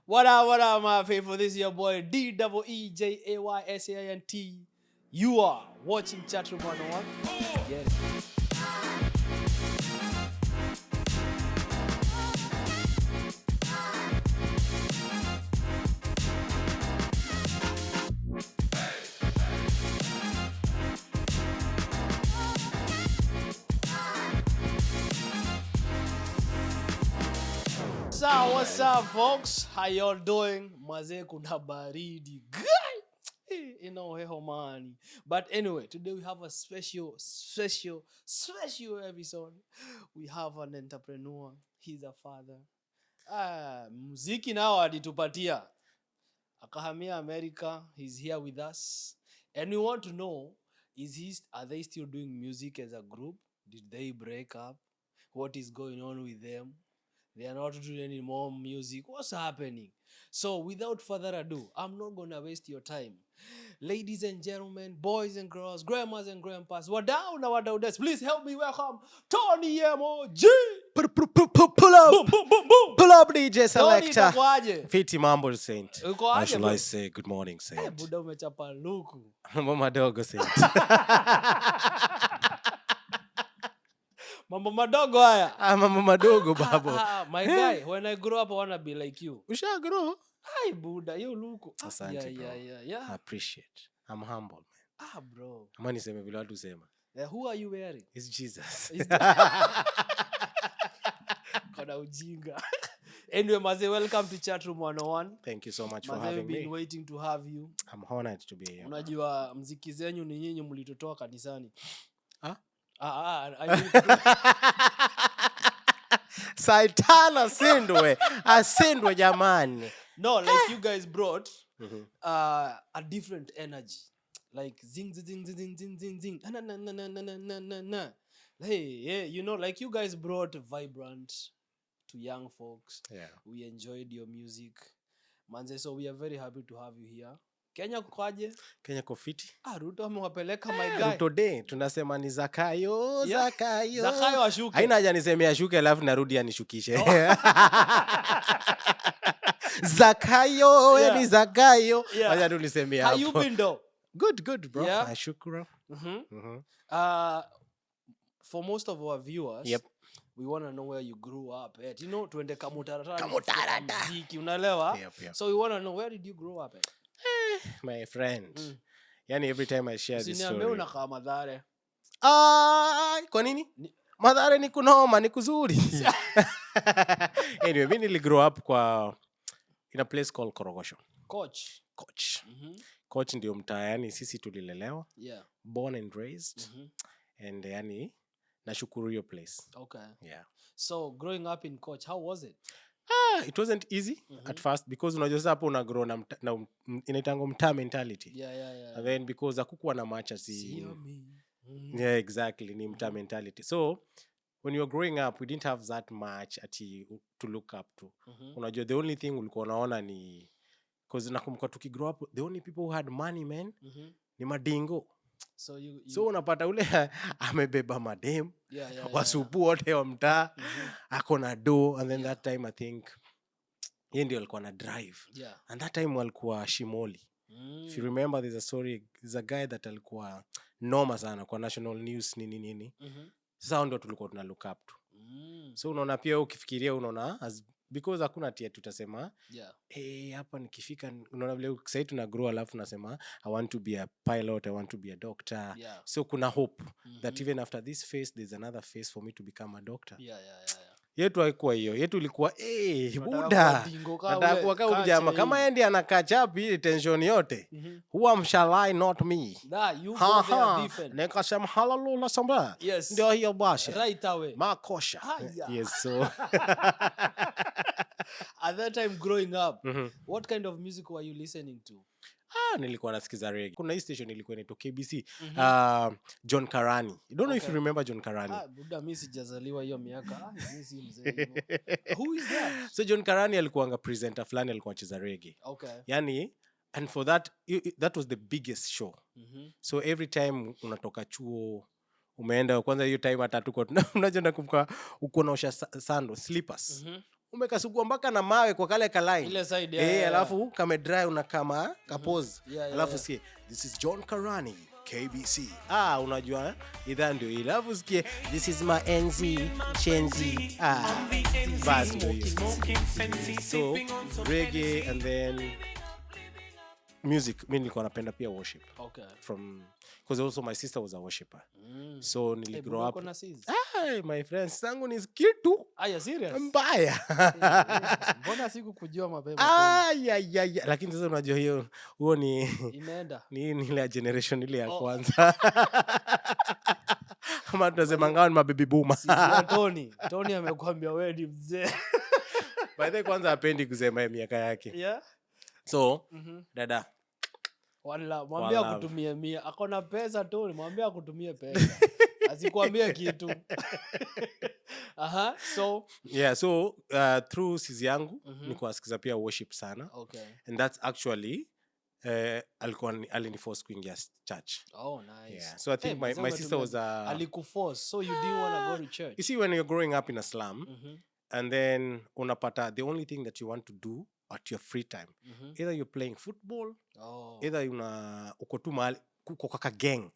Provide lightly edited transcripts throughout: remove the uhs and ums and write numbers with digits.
What up, my people? This is your boy Deejay Saint. You are watching Chatroom 101. Let's get it. So, what's up, folks? How y'all doing? Maze kuna baridi. Mani. But anyway, today we have a special episode. We have an entrepreneur. He's a father. Muziki nao alitupatia. Akahamia America. He's here with us. And we want to know, are they still doing music as a group? Did they break up? What is going on with them? They are not doing any more music. What's happening? So without further ado, I'm not going to waste your time. Ladies and gentlemen, boys and girls, grandmas and grandpas, wadau, please help me welcome Tony MOG. Pull up. Boom, boom, boom, boom. Pull up, Deejay Selector. Itakuaje? Fiti mambo Saint. Uko How aje, shall bro? I say good morning, Saint? Buda umechapa luku. Mambo madogo, Saint. Mambo madogo haya. Mambo madogo, babo. My guy, when I grow up, I want to be like you. Usha grow? Hi, Buddha, you look. Asante, bro. Yeah. I appreciate. I'm humble, man. Bro. Ama niseme vile watu sema. Who are you wearing? It's Jesus. Kona ujinga. Anyway, Maze, welcome to Chatroom 101. Thank you so much for Maze, having we've been me. waiting to have you. I'm honored to be here. Unajua mziki zenyu ni nyinyi mlitotoa kanisani. Saitana asindwe jamani. No, like you guys brought a different energy. Like zing zing zing zing zing zing zing. Na na na na na na na na. Hey, you know, like you guys brought vibrant to young folks. Yeah. We enjoyed your music. Manze, so we are very happy to have you here. Kenya kukaje? Kenya kofiti. Ruto amewapeleka my guy. Ruto day tunasema ni Zakayo. Zakayo ashuke. Haina haja niseme ashuke alafu narudi anishukishe. Zakayo, ni Zakayo. Haja tu niseme hapo. How you been though? Good, bro. Yeah. Shukuru. For most of our viewers, yep, we want to know where you grew up at. You know, tuende Kamutarata. muziki, unaelewa? Yep. So we want to know, where did you grow up at? My friend. Yani every time I share this story. Usiniambie unakaa Mathare. Kwa nini? Mathare ni kunoma, ni kuzuri. Anyway, mimi niligrow up in a place called Korogosho. Coach. Coach ndio mtaa, yani sisi tulilelewa. Yeah. Born and raised. And yani nashukuru your place. Okay. Yeah. So growing up in Coach, how was it? It wasn't easy at first because unajua hapo una grow na inaitango mtaa mentality. Yeah. And then because hakukuwa na match yeah, exactly, ni mtaa mentality. So when you were growing up, we didn't have that much to look up to. Unajua the only thing ulikuwa unaona ni because nakumbuka tukigrow up, the only people who had money, man, ni madingo. So unapata ule amebeba madem, wasupu wote wa mtaa, ako na do, and then that time I think yeye ndio alikuwa na drive. And that time walikuwa Shimoli. If you remember, there's a guy that alikuwa noma sana kwa national news nini. Sasa ndio tulikuwa tuna look up to. So unaona pia ukifikiria unaona because hakuna tia tutasema hapa nikifika unaona vile sasa tuna grow alafu nasema I want to be a pilot, I want to be a doctor. So kuna hope that even after this phase there's another phase for me to become a doctor. Yetu haikuwa hiyo. Yetu ilikuwa buda. Nataka kuwa jamaa kama yeye ndiye anakacha hii tension yote. Who shall I not me? You go there different. Nikasema hallelujah samba. Yes. Ndio hiyo basi. Right away. Makosha. Yes, so at that time growing up, what kind of music were you listening to? Nilikuwa nasikiza reggae. Kuna hii station ilikuwa inaitwa KBC. John Karani. You don't know if you remember John Karani. Buda mimi sijazaliwa hiyo miaka. Mimi si mzee. Who is that? So John Karani alikuwa presenter fulani alikuwa anacheza reggae. Okay. Yani and for that was the biggest show. So every time unatoka chuo umeenda kwanza hiyo time hata tuko unajua nakumbuka uko naosha sando slippers. umekasugua mpaka na mawe kwa kale ka line ile side alafu kame dry unakama kapose alafu yeah. This is John Karani KBC unajua idhaa ndio ile alafu sikie this is my NZ Chenzi basi so reggae and then music mimi nilikuwa napenda pia worship because also my sister was a worshipper so niligrow up my friends sangu ni kitu serious mbaya mbona sikukujua mapema lakini sasa unajua huo ni imeenda ni ile generation ile ya kwanza kama tunasema ngao ni mababy boomer Tony amekwambia wewe ni mzee by the way kwanza hapendi kusema miaka yake so dada mwambie akutumie 100 akona pesa tu mwambie akutumie pesa asikwambie kitu so through sisi yangu niko asikiza pia worship sana and that's actually aliniforce kuingia church. Nice. So I think my sister was alikuforce so you didn't want to go to church. You see when you're growing up in a slum and then unapata the only thing that you want to do at your free time either you're playing football either uko tu mahali uko kwa gang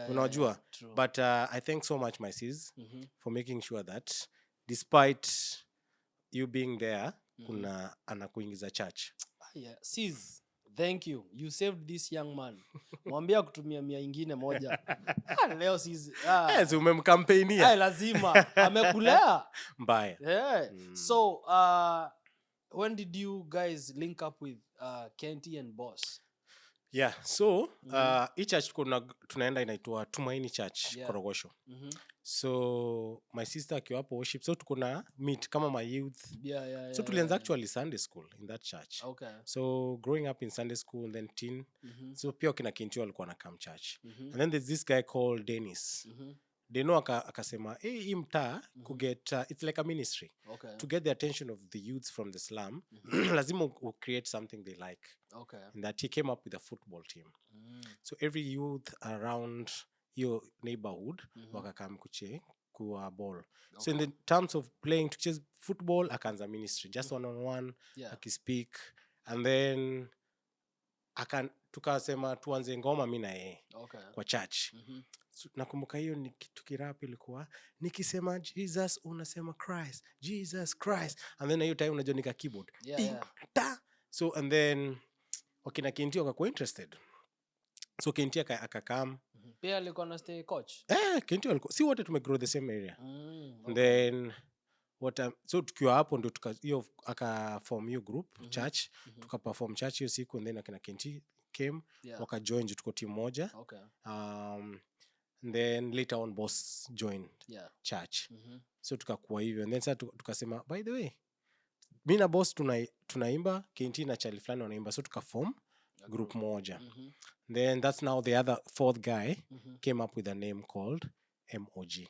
unajua but I thank so much my sis for making sure that despite you being there kuna anakuingiza church. Sis, thank you, you saved this young man. Mwambia kutumia 100 ingine moja leo sis umemkampainia lazima amekulea mbaya so when did you guys link up with Kenty and Boss? So hii church tunaenda inaitwa Tumaini Church Korogosho. So my sister akiwa hapo worship so tuko na meet kama my youth so tulianza actually Sunday school in that church so growing up in Sunday school and then teen so pia kina Kenty walikuwa na come church and then there's this guy called Dennis Deno akasema hii mtaa kuget it's like a ministry to get the attention of the youths from the slum lazima create something they like and that he came up with a football team so every youth around your neighborhood wakakam kuwa ball so in the terms of playing to chase football akaanza ministry just one on one akispeak and then tukasema tuanze ngoma mimi na yeye kwa church so, nakumbuka hiyo ni kitu kirapi ilikuwa nikisema Jesus unasema Christ Jesus Christ and then hiyo time unajua nika keyboard so and then wakina Kenty wakakuwa interested so Kenty akakam pia alikuwa na stay coach Kenty alikuwa si wote tumegrow the same area and then so tukiwa hapo ndio hiyo akaform hiyo group church tukaperform church hiyo siku and then akina Kenty came wakajoin tuko team moja and then later on Boss joined church so tukakuwa hivyo and then sasa tukasema by the way mimi na Boss tunaimba Kenty na Charlie fulani wanaimba so tukaform group moja then that's now the other fourth guy came up with a name called M.O.G.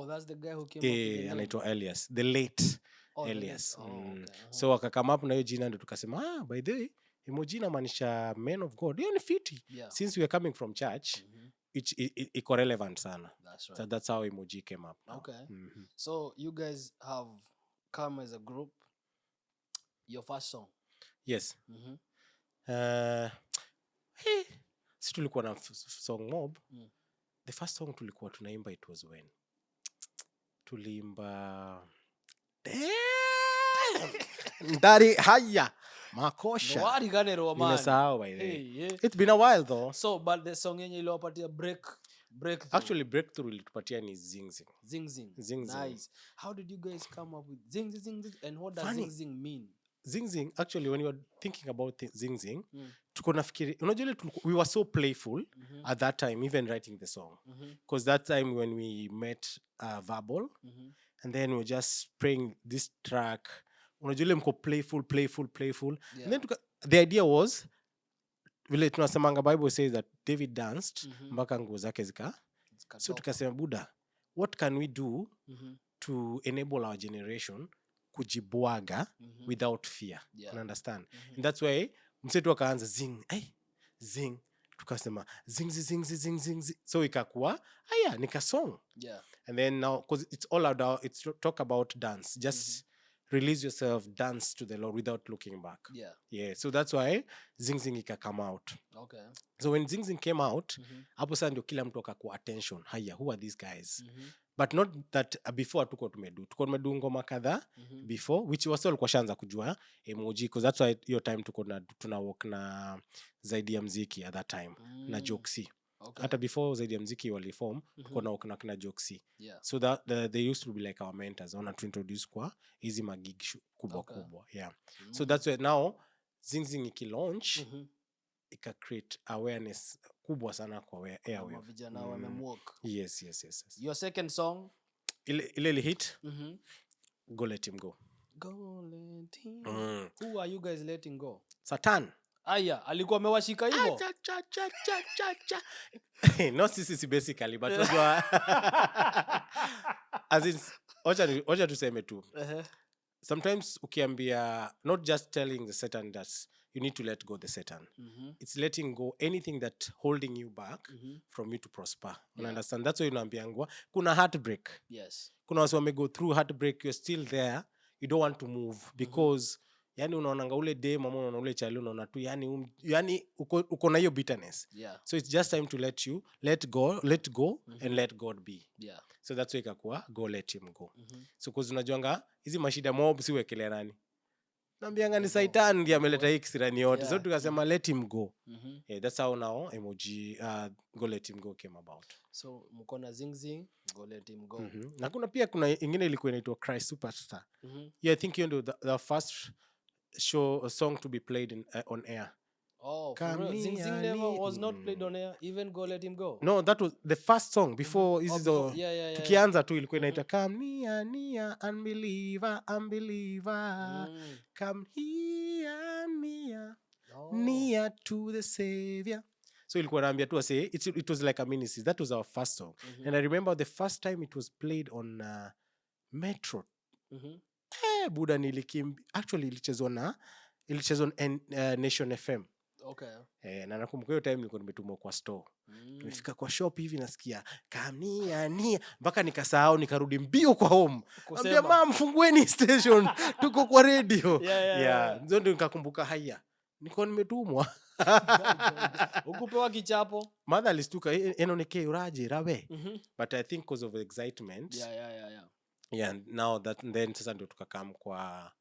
That's the guy who came up with the name. Anaitwa Elias the late Elias so akakama up na hiyo jina ndio tukasema by the way M.O.G inamaanisha Men of God hiyo ni fiti since we are coming from church iko relevant sana so that's how M.O.G came up so you guys have come as a group your first song si tulikuwa na song mob the first song tulikuwa tunaimba it was when tuliimba ndari haya makosha nimesahau by the way it's been a while though so but the song yenye iliwapatia breakthrough actually breakthrough ilitupatia ni zing zing. Nice. How did you guys come up with zing zing and what does zing zing mean? Zing actually when you are thinking about zing tuko nafikiri unajua we were so playful at that time even writing the song because that time when we met verbal and then we were just playing this track unajua mko playful and then the idea was vile tunasemanga Bible says that David danced mpaka nguo zake so tukasema Buddha what can we do to enable our generation kujibwaga without fear you understand and that's why msetu akaanza zing tukasema zing so ikakuwa nika song and then now because it's all about it's talk about dance just release yourself, dance to the Lord without looking back. Yeah, so that's why Zing Zing ika come out. Okay. So when Zing Zing came out, hapo sasa ndio kila mtu akakuwa attention. Haya, who are these guys? But not that before tuko tumedu ngoma kadhaa before, which wase walikuwa shanza kujua M.O.G, because that's why your time tuko tuna work na zaidi ya mziki at that time na Jokesi. Okay. Hata before zaidi ya mziki waliform tuko na work na kina Jokesi. So that they used to be like our mentors. Wana to introduce kwa hizi magig kubwa kubwa. Yeah. So that's why now Zing Zing iki-launch ika create awareness kubwa sana kwa airwave. Vijana wamemwalk. Yes. Your second song? Ile hit? Go Let Him Go. Go let him. Who are you guys letting go? Satan. Aya, alikuwa amewashika hivyo? No, sisi basically, but as in, ocha tuseme tu. Sometimes ukiambia, not just telling the Satan that you need to let go the Satan. It's letting go anything that holding you back from you to prosper. You understand? That's why unaambiangwa kuna heartbreak. Yes. Kuna watu wame go through heartbreak, you're still there, you don't want to move because yani unaonanga ule day mama unaona ule chali unaona tu yani uko na hiyo bitterness. So it's just time to let go and let God be. So that's why ikakuwa Go Let Him Go. So cause unajuanga hizi mashida mob si wekelea nani. Naambianga ni Satan ndiye ameleta hii kisirani yote. So tukasema let him go. Yeah, that's how now M.O.G Go Let Him Go came about. So mkona Zing Zing, Go Let Him Go. Na kuna ingine ilikuwa inaitwa Christ Superstar. Yeah, I think you know the first song to be played on air. Oh, for real? Zing Zing never was not played on air, even Go Let Him Go. No, that was the first song before tukianza tu ilikuwa inaita Come near unbeliever come here near to the Savior. So ilikuwa naambia tu say it was like a ministry. That was our first song. And I remember the first time it was played on Metro. Buda actually ilichezwa na Nation FM. Okay. Na nakumbuka hiyo time nilikuwa nimetumwa kwa store. Nimefika kwa shop hivi nasikia kamia mpaka nikasahau nikarudi mbio kwa home. Ambia mama fungueni station tuko kwa radio. Yeah. Ndio nikakumbuka haya. Niko nimetumwa. Ukupewa kichapo. Mother alistuka enoneke uraje rawe. But I think because of excitement. Yeah, now that then sasa ndio tukakam kwa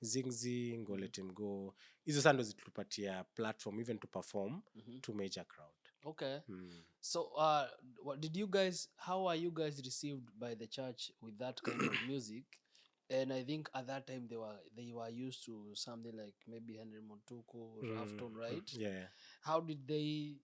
Zing Zing, Go Let Him Go. Hizo sasa ndio zitupatia platform even to perform to major crowd. Okay. So how are you guys received by the church with that kind of music? And I think at that time they were used to something like maybe Henry Montuko, Rafton, right? Yeah. How did they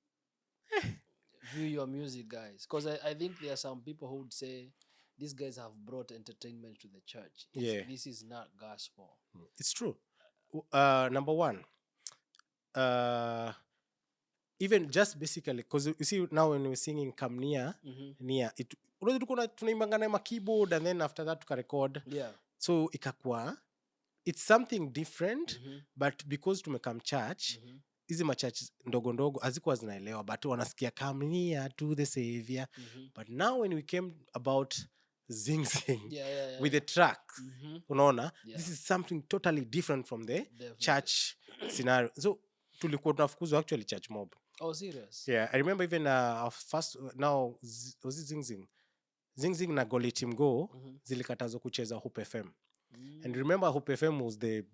view your music, guys? Because I think there are some people who would say these guys have brought entertainment to the church. This is not gospel. It's true. Number one, even just basically, because you see now when we're singing Come Near, it tunaimbanga na keyboard and then after that tukarecord. So ikakuwa it's something different, but because tumekam church, hizi machurch ndogo ndogo hazikuwa zinaelewa, but wanasikia Come Near to the Savior. But now when we came about Zing Zing with the track, unaona, this is something totally different from the church scenario. So tulikuwa tunafukuzwa actually church mob. Oh, serious? Yeah, I remember even our first now was it Zing Zing na Go Let Him Go zilikatazwa kucheza Hope FM. And remember Hope FM was the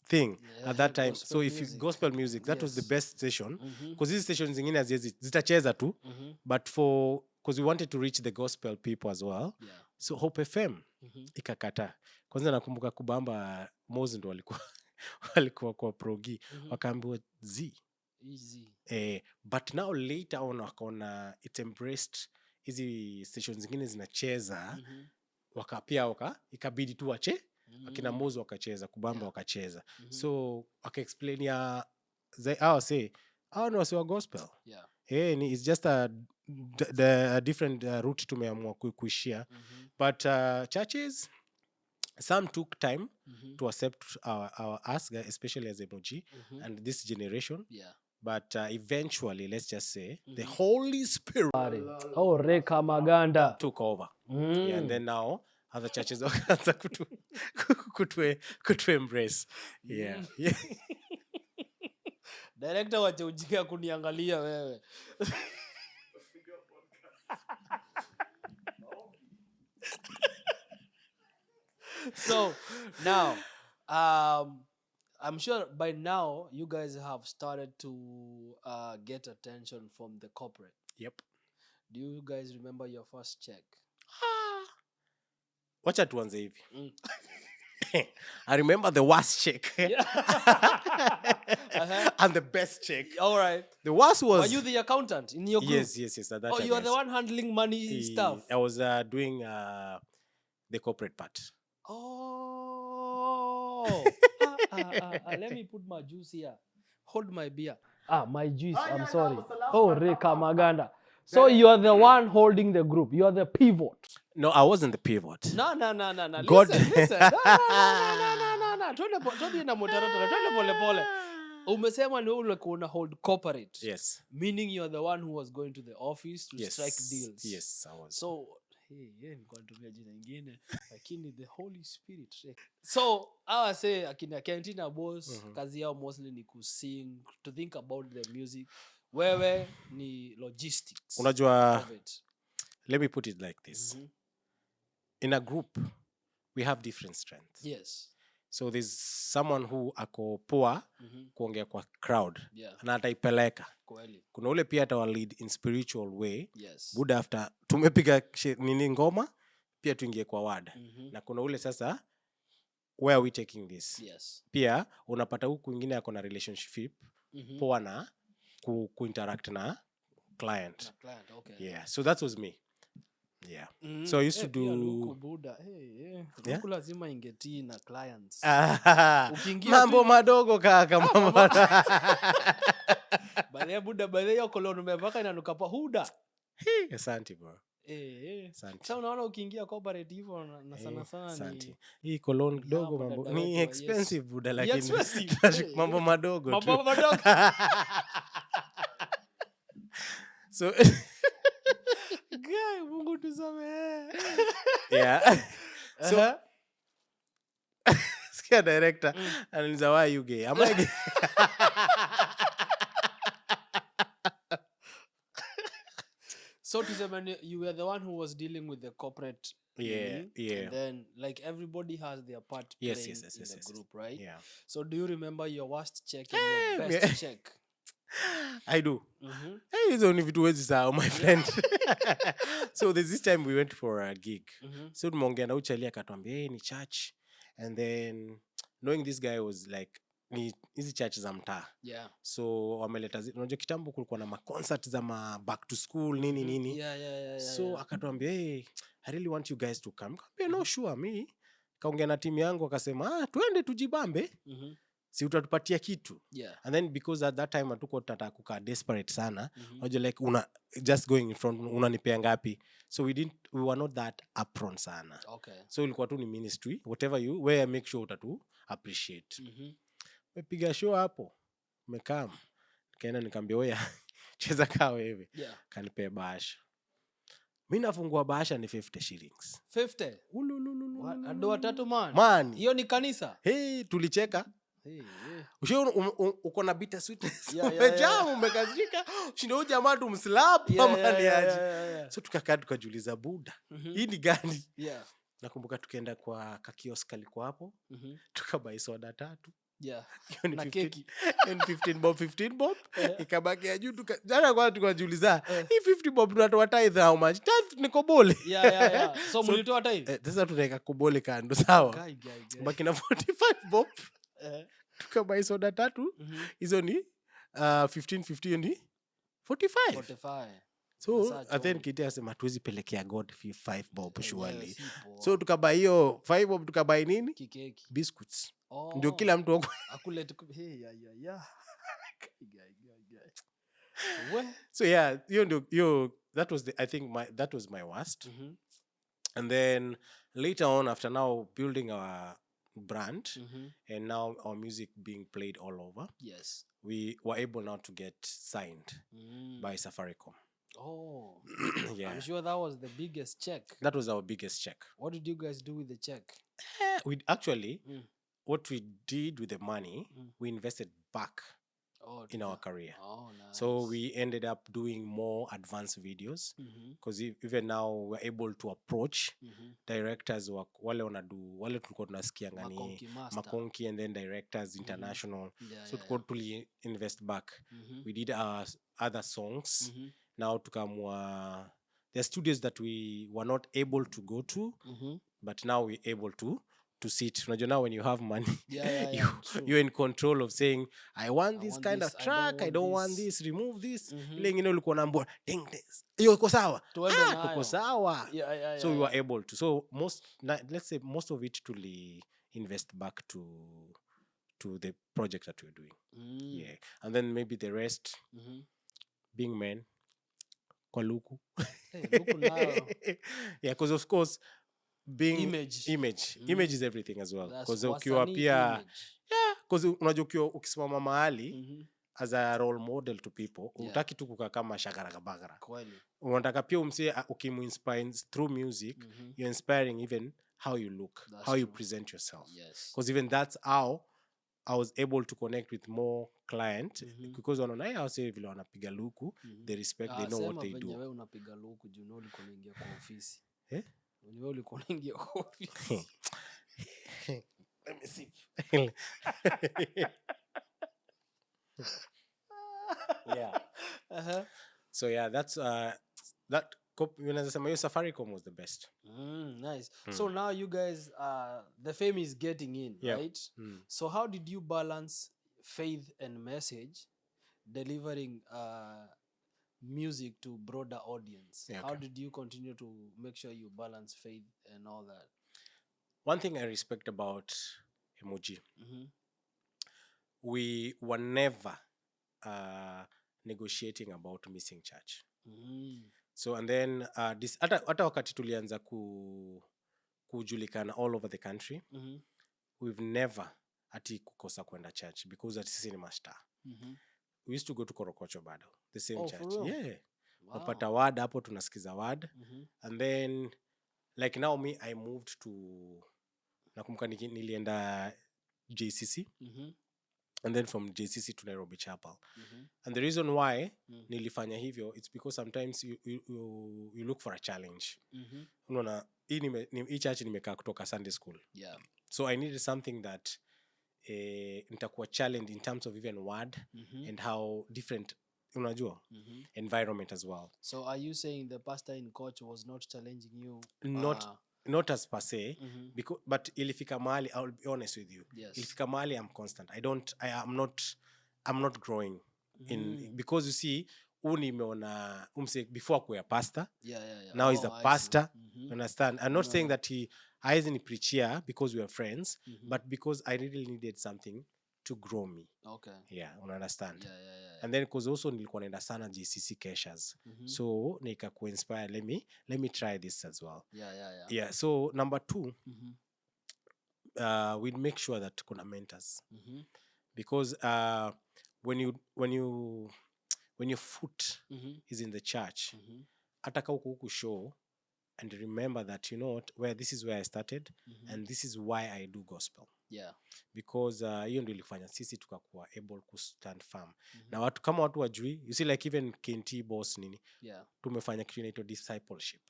thing at that time. So if you gospel music, that was the best station because these stations zingine zitacheza tu, but because we wanted to reach the gospel people as well. So Hope FM ikakata. Kwanza nakumbuka kubamba Mozi ndo walikuwa kwa progi wakaambiwa easy. But now later on wakaona it embraced hizi stations zingine zinacheza ikabidi tu wache akina Mozi wakacheza kubamba wakacheza. So waka-explain ya ni wasi wa gospel. It's just the different route tumeamua kuishia. But churches, some took time to accept us, especially as M.O.G and this generation. But eventually, let's just say, the Holy Spirit Reka Maganda took over. And then now other churches wakaanza kutu embrace. Yeah. Yeah. Director wache ujinga kuniangalia wewe. So now I'm sure by now you guys have started to get attention from the corporate. Yep. Do you guys remember your first check? Wacha tuanze hivi. I remember the worst check. And the best check. All right. The worst was... Were you the accountant in your group? Yes. At that time, you are the one handling money stuff? I was doing the corporate part. Oh. Let me put my juice here. Hold my beer. My juice. I'm sorry. Reka Maganda. So you are the one holding the group. You are the pivot. No, I wasn't the pivot. No. God. Listen. No. Twende pole. Umesema ni ule kuna hold corporate. Yes. Meaning you are the one who was going to the office to strike deals. Yes, I was. So, nilikuwa natumia jina ingine lakini the Holy Spirit. So, I say akina Kentina boss, kazi yao mostly ni kusing, to think about the music. Wewe ni logistics. Unajua, let me put it like this. In a group, we have different strengths. Yes. So there's someone who ako poa kuongea kwa crowd. Yeah. Na ataipeleka. Kweli. Kuna ule pia atawa lead in spiritual way. Yes. Good after tumepiga nini ngoma pia tuingie kwa word. Na kuna ule sasa, where are we taking this? Yes. Pia unapata huku kwingine ako na relationship poa na ku-interact na client. Okay. Yeah, so that was me. Yeah. So I used to do Buda. Luku lazima ingetii na clients. Mambo madogo kaka, mambo madogo. Baadaye Buda, baadaye yo koloni umepaka inanuka pa huda. Asante bro. Asante. Sasa unaona ukiingia corporate hivyo na sana ni hii koloni dogo mambo ni expensive Buda, lakini mambo madogo tu. Mambo madogo. So guy, Mungu tusamehe. Yeah. So skia director ananiza, why you gay? Am I gay? So you were the one who was dealing with the corporate. Yeah. And then like everybody has their part playing in the group, right? Yeah. So do you remember your worst check and your best check? I do. Hey, hizo ni vitu wezi sawa, my friend. So there's this time we went for a gig. So tumeongea na uchali akatuambia ni church, and then knowing this guy was like ni hizi church za mtaa. Yeah. So wameleta, unajua kitambo kulikuwa na concert za back to school nini. Yeah. So akatuambia, hey, I really want you guys to come. Kaambia no, sure, me. Kaongea na timu yangu akasema, twende tujibambe. Si utatupatia kitu. Yeah. And then because at that time hatuko tata kukaa desperate sana, unajua like just going in front unanipea ngapi. So we were not that upfront sana. Okay. So ilikuwa tu ni ministry, whatever you where make sure utatu appreciate. Mepiga show hapo. Mekam. Nikaenda nikamwambia wewe cheza kaa wewe. Yeah. Kanipea bahasha. Mimi nafungua bahasha ni 50 shillings. 50. Ado watatu man. Hiyo ni kanisa. Hey, tulicheka. Ushe uko na bitter sweetness. Yeah. Umekazika. Shindo huyu jamaa tumslap ama ni aje. So tukakaa tukajiuliza Buda. Hii ni gani? Yeah. Nakumbuka tukaenda kwa kakiosk alikuwa hapo. Tukabai soda 3. Yeah. Na keki. 15 bob. Ikabaki ya juu jana kwa tukajiuliza hii 50 bob tunatoa tithe how much? Tithe ni kobole. Yeah. So mlitoa tithe? Sasa tunaweka kobole kando, sawa. Baki na 45 bob. Tukabai soda 3. Hizo ni 15 ni 45. So and then Kiti asema tuwezi pelekea God 5 bob surely. So tukabai hiyo 5 bob, tukabai nini? Kikeki. Biscuits. Ndio kila mtu akule. So yeah, that was that was my worst. And then later on, after now building our brand and now our music being played all over, yes, we were able now to get signed by Safaricom. Oh. Yeah. I'm sure that was the biggest check. That was our biggest check. What did you guys do with the check? We actually, what we did with the money, we invested back in our career. Oh, nice. So we ended up doing more advanced videos because even now we're able to approach directors wale wanadu wale tulikuwa tunasikia ngani Makonki and then directors international. So tuli invest back. We did our other songs. Now tukamwa there are studios that we were not able to go to, but now we're able to sit. Now when you have money, you're in control of saying, I want this kind of track, I don't want this, remove this. Ile ingine ulikuwa naambiwa ding this, hiyo iko sawa, tuko sawa. So we were able to. So let's say most of it to invest back to the project that we're doing. Yeah. And then maybe the rest being men kwa luku. Luku now. Yeah, because of course being image is everything as well, because ukiwa pia because unajua ukiwa ukisimama mahali as a role model to people, utaki tu kukaa kama shagara bagara. Unataka pia umsie ukiminspire through music, you're inspiring even how you look, how you present yourself. Because even that's how I was able to connect with more clients, because wanaona hao sasa vile wanapiga luku, they respect, they know what they do. Wewe unapiga luku juu ndio ulikuwa unaingia kwa ofisi. Wewe ulikuwa unaingia kwa ofisi. Let me see. Yeah. So yeah, that's that your Safaricom was the best. Nice. So now you guys the fame is getting in, right? So how did you balance faith and message, delivering music to broader audience? How did you continue to make sure you balance faith and all that? One thing I respect about M.O.G, we were never negotiating about missing church. So and then this hata wakati tulianza kujulikana all over the country, we've never ati kukosa kwenda church because at sisi ni master. We used to go to Korokocho bado, the same church. Yeah. Napata word hapo tunasikiza word. And then like now me I moved to nakumbuka nilienda JCC. And then from JCC to Nairobi Chapel. And the reason why nilifanya hivyo, it's because sometimes you look for a challenge. Unaona hii church nimekaa kutoka Sunday school. So I needed something that nitakuwa challenged in terms of even word and how different unajua environment as well. So are you saying the pastor in coach was not challenging you? Not as per se, because, but ilifika mahali, I'll be honest with you. Ilifika mahali I'm constant. I'm not growing in because you see nimeona before kuwa pastor. Now he's a pastor. Understand? I'm not saying that he isn't preacher because we are friends, but because I really needed something to grow me. Yeah, understand. And then because also nilikuwa naenda sana JCC Keshas. So nika inspire, let me try this as well. Yeah, so number 2, we'd make sure that kuna mentors. Because when your foot is in the church, ataka huku show and remember that, you know what, this is where I started and this is why I do gospel. Because hiyo ndio ilifanya sisi tukakuwa able to stand firm. Na watu kama watu wajui, you see like even KNT boss nini, tumefanya kitu inaitwa discipleship.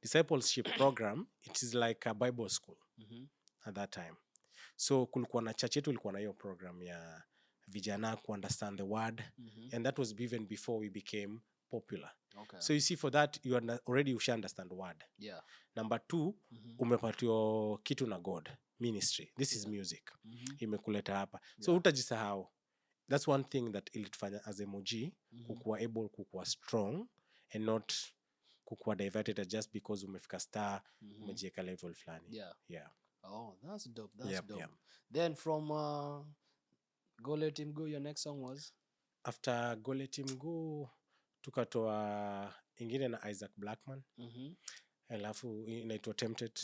Discipleship program, it is like a Bible school at that time. So kulikuwa na church yetu ilikuwa na hiyo program ya vijana ku understand the word, and that was even before we became popular. So you see, for that you already usha understand the word. Number 2, umepatio kitu na God ministry. This is music. Imekuleta hapa. So utajisahau. That's one thing that ilitufanya as M.O.G kukuwa able kukuwa strong and not kukuwa diverted just because umefika star, umejieka level fulani. Oh, that's dope. That's dope. Then from Go Let Him Go, your next song was? After Go Let Him Go, tukatoa ingine na Isaac Blackman. Alafu inaitwa Tempted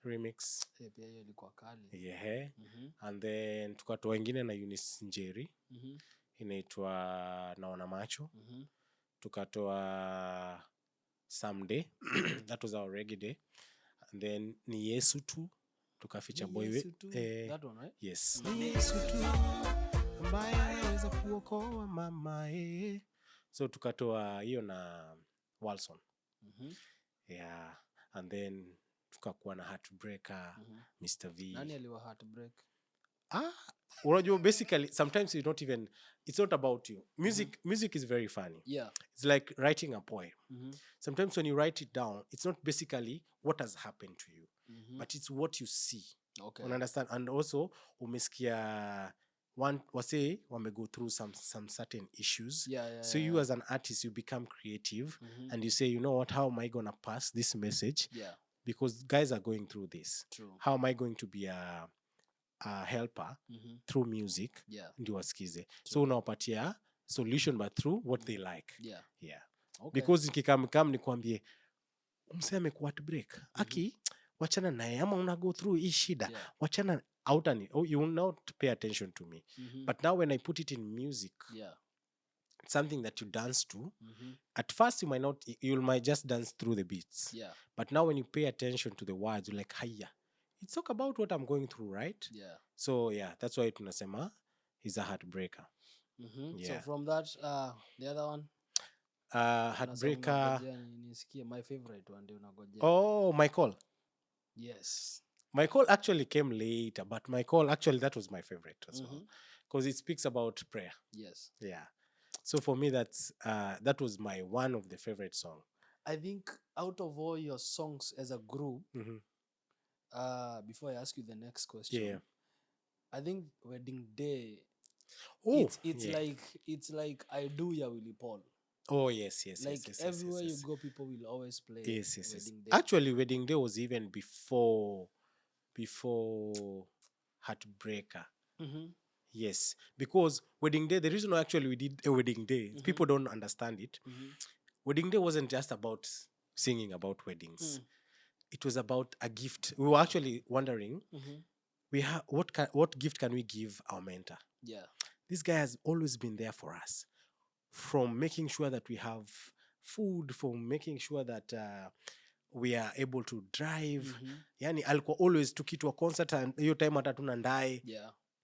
remix. Pia hiyo ilikuwa kali. Yeah. And then tukatoa ingine na Eunice Njeri. Inaitwa Naona Macho. tukatoa someday that was our reggae day, and then ni Yesu tu tukaficha boy that one, right? yes ni Yesu tu ambaye anaweza kuokoa mama so tukatoa hiyo na Walson yeah, and then tukakuwa na Heartbreaker Mr. V. Nani aliwa Heartbreak? Unajua basically sometimes it's not about you. Music is very funny. Yeah. It's like writing a poem. Sometimes when you write it down, it's not basically what has happened to you, but it's what you see. Okay. You understand? And also umesikia wase wame go through some certain issues. So you as an artist, you become creative and you say, you know what, how am I gonna pass this message? Yeah. Because guys are going through this. True. How am I going to be a helper through music? Ndio wasikize. So unawapatia solution but through what they like. Yeah. Okay. Because nikikam nikwambie umse amekuwa break. Aki wachana naye ama una go through hii shida. Wachana outani. You will not pay attention to me. But now when I put it in music, it's something that you dance to. At first you might just dance through the beats. But now when you pay attention to the words, you're like, haya. It's talk about what I'm going through, right? So yeah, that's why tunasema he's a heartbreaker. So from that, the other one? Heartbreaker. My favorite one. Oh, My Call. Yes. My Call actually came later, but My Call, actually, that was my favorite as well. Because it speaks about prayer. Yes. Yeah. So for me, that was one of the favorite songs. I think out of all your songs as a group, before I ask you the next question, I think Wedding Day, it's like I Do Ya Willie Paul. Oh, yes. Like everywhere you go, people will always play Wedding Day. Actually, Wedding Day was even before Heartbreaker. Yes, because Wedding Day, the reason why actually we did a Wedding Day, people don't understand it. Wedding Day wasn't just about singing about weddings. It was about a gift. We were actually wondering, what gift can we give our mentor? Yeah. This guy has always been there for us. From making sure that we have food, from making sure that we are able to drive. Yani alikuwa always tukitwa concert and hiyo time hata tuna ndae.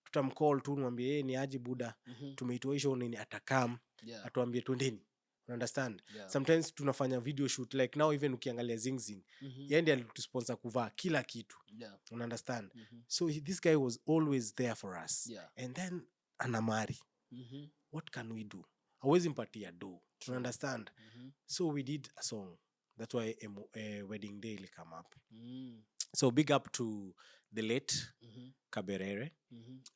Tutamcall tu mwambie ni aje buda. Tumeitwa hisho nini atakam. Atuambie twendeni. You understand? Sometimes tunafanya video shoot like now even ukiangalia Zing Zing. Yeye ndiye alitusponsor kuvaa kila kitu. You understand? So this guy was always there for us. And then anamari. What can we do? Hawezi mpatia do. You understand? So we did a song. That's why Wedding Day will come up. So big up to the late Kaberere.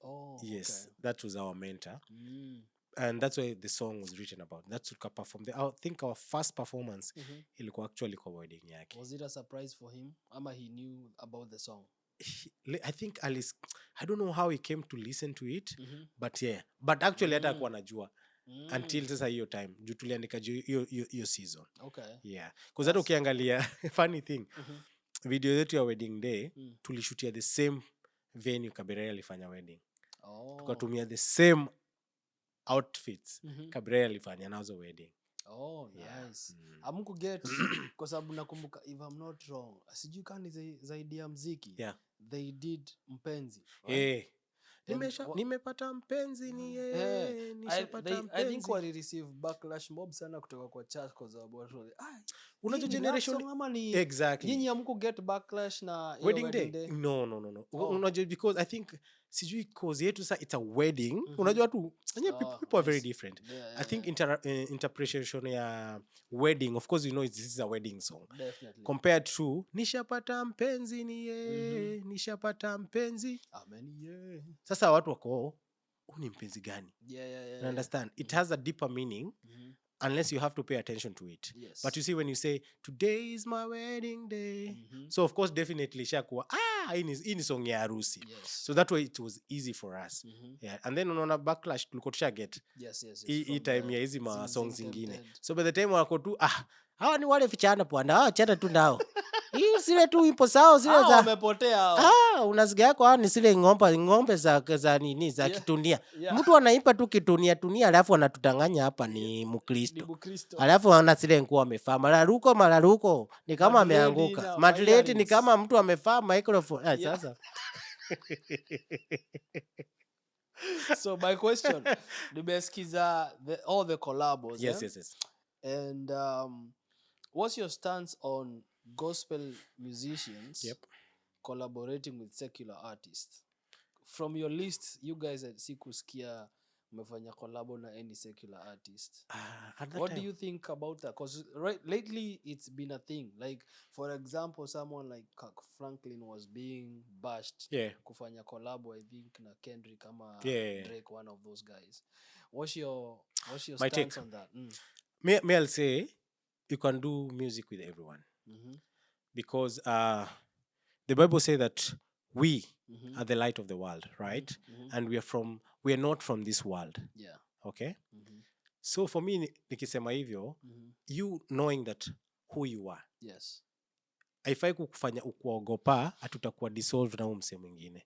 Oh, yes, okay. That was our mentor. And that's why the song was written about. That's what perform. I think our first performance ilikuwa actually kwa wedding yake. Was it a surprise for him? Ama he knew about the song? I think Alice, I don't know how he came to listen to it, but yeah. But actually hata hakuwa anajua. Until sasa hiyo time juu tuliandika hiyo season. Okay. Yeah. Because hata ukiangalia funny thing, video yetu ya Wedding Day tulishutia the same venue Kaberere alifanya wedding. Tukatumia the same outfits Kaberere alifanya nazo wedding. Oh, nice. Amuku get kwa sababu nakumbuka if I'm not wrong, sijui kani zaidi ya mziki. They did Mpenzi. Right? Nimepata mpenzi ni nishapata mpenzi. I think wali receive backlash mob sana kutoka kwa chat kwa sababu unajua generation exactly. Nyinyi hamku get backlash na wedding day? No. Unajua because I think sijui cause yetu sasa it's a wedding. Unajua watu people are very different. I think interpretation ya wedding, of course you know this is a wedding song. Definitely. Compared to nishapata mpenzi ni nishapata mpenzi. Amen. Sasa watu wako ni mpenzi gani? Yeah. You understand? It has a deeper meaning unless you have to pay attention to it. Yes. But you see when you say today is my wedding day. So of course definitely shakuwa hii ni song ya harusi. So that way it was easy for us. Yeah. And then unaona backlash tulikuwa tusha get. Yes. Hii time ya hizi ma songs zingine. So by the time wako tu hawa ni wale fichana pwanda chana tu nao. Hii sile tu ipo sawa zile za wamepotea hao. unasikia yako ni zile ng'ombe za nini za kitunia. Mtu anaipa tu kitunia alafu anatudanganya hapa ni Mkristo. Alafu ana zile nguo amefaa malaruko ni kama ameanguka. Madleti ni kama mtu amefaa microphone. Sasa. So my question, nimesikiza all the collabs. Yes. And what's your stance on gospel musicians collaborating with secular artists? From your list, you guys at Sikuskia umefanya collabo na any secular artist. What do you think about that? Because lately it's been a thing. Like, for example, someone like Franklin was being bashed. Kufanya collabo, I think, na Kendrick ama Drake, one of those guys. What's your stance on that? Me, I'll say you can do music with everyone. Because the Bible says that we are the light of the world, right? And we are not from this world. Yeah. Okay? So for me, nikisema hivyo, you knowing that who you are. Yes. Haifai kukufanya ukuogopa atutakuwa dissolved na umse mwingine.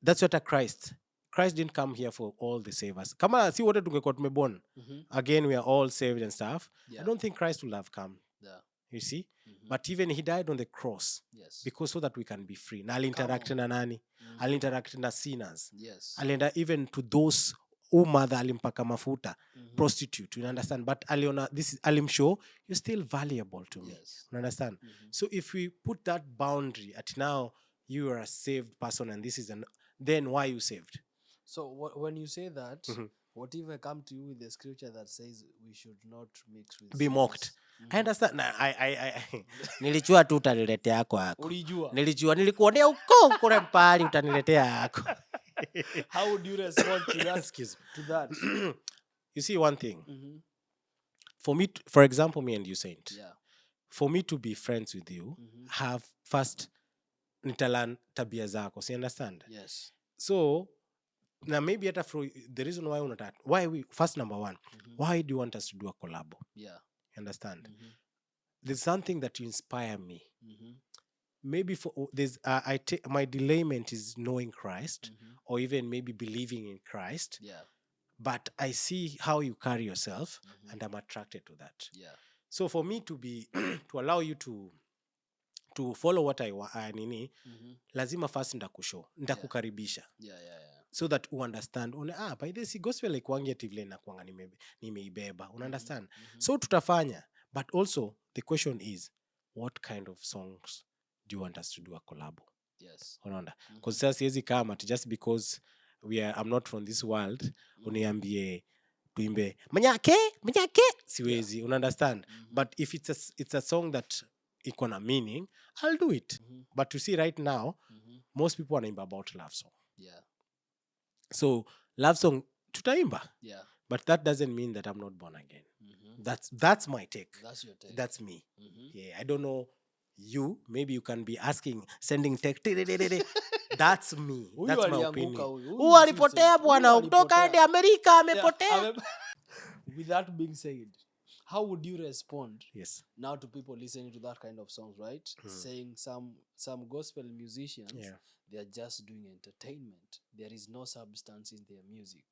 That's what Christ didn't come here for all the savers. Kama si wote tungekuwa tumeborn. Again, we are all saved and stuff. I don't think Christ would have come. Yeah. You see? But even he died on the cross. Yes. Because so that we can be free. Na interact na nani? Interact na sinners. Yes. Alienda even to those mother alimpaka mafuta, prostitute, you understand? But aliona this alimshow you're still valuable to me. Yes. You understand? So if we put that boundary at now you are a saved person and this is then why you saved? So when you say that, what if I come to you with the scripture that says we should not mix with be mocked? I understand. Nilijua tu utaniletea yako. Ulijua? Nilijua nilikuonea huko kule mbali utaniletea yako. How would you respond to that? Excuse me. To that? You see one thing. For me, for example, me and you, Saint. Yeah. For me to be friends with you, have first nitalan tabia zako. So you understand? Yes. So now maybe the reason why we first number one, why do you want us to do a collab? Yeah. You understand? There's something that you inspire me. Maybe my delayment is knowing Christ, or even maybe believing in Christ. Yeah. But I see how you carry yourself, and I'm attracted to that. Yeah. So for me to be to allow you to follow what I nini, lazima first ndakukaribisha. Yeah. So that you understand, by this gospel like wangi ativile na kuanga nimeibeba. Understand? So tutafanya. But also the question is, what kind of songs do you want us to do a collab? Yes. Unaona? Because sasa siwezi kama just because I'm not from this world, uniambie tuimbe manyake siwezi. Understand? But if it's a song that iko na meaning, I'll do it. But you see right now, most people wanaimba about love song. Yeah. So love song tutaimba. Yeah. But that doesn't mean that I'm not born again. That's my take. That's your take. That's me. Yeah, I don't know you. Maybe you can be sending text. That's me. That's my opinion. Huyu alipotea bwana kutoka hadi Amerika amepotea. With that being said, how would you respond now to people listening to that kind of songs, right? Saying some gospel musicians, they are just doing entertainment. There is no substance in their music.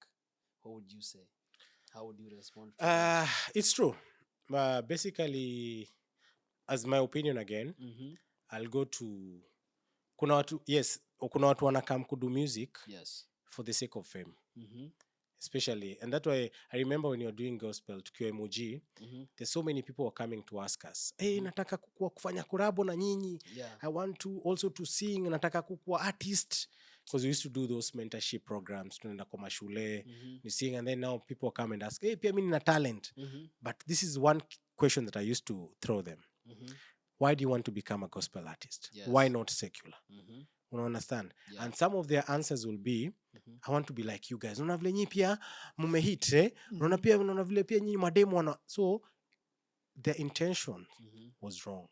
What would you say? How would you respond to that? It's true. Basically, as my opinion again, I'll go to kuna watu wanakam kudu music for the sake of fame. Especially, and that's why I remember when you're doing gospel tukiwa M.O.G, there's so many people were coming to ask us, hey, nataka kufanya kurabo na nyinyi. I want to also to sing, nataka kukuwa artist. Because we used to do those mentorship programs, tunaenda kwa mashule, we sing, and then now people come and ask, hey, pia mimi nina talent. But this is one question that I used to throw them. Why do you want to become a gospel artist? Why not secular? You understand? And some of their answers will be, I want to be like you guys. Unaona vile nyinyi pia mumehit, unaona vile pia nyinyi mademo wana. So their intention was wrong.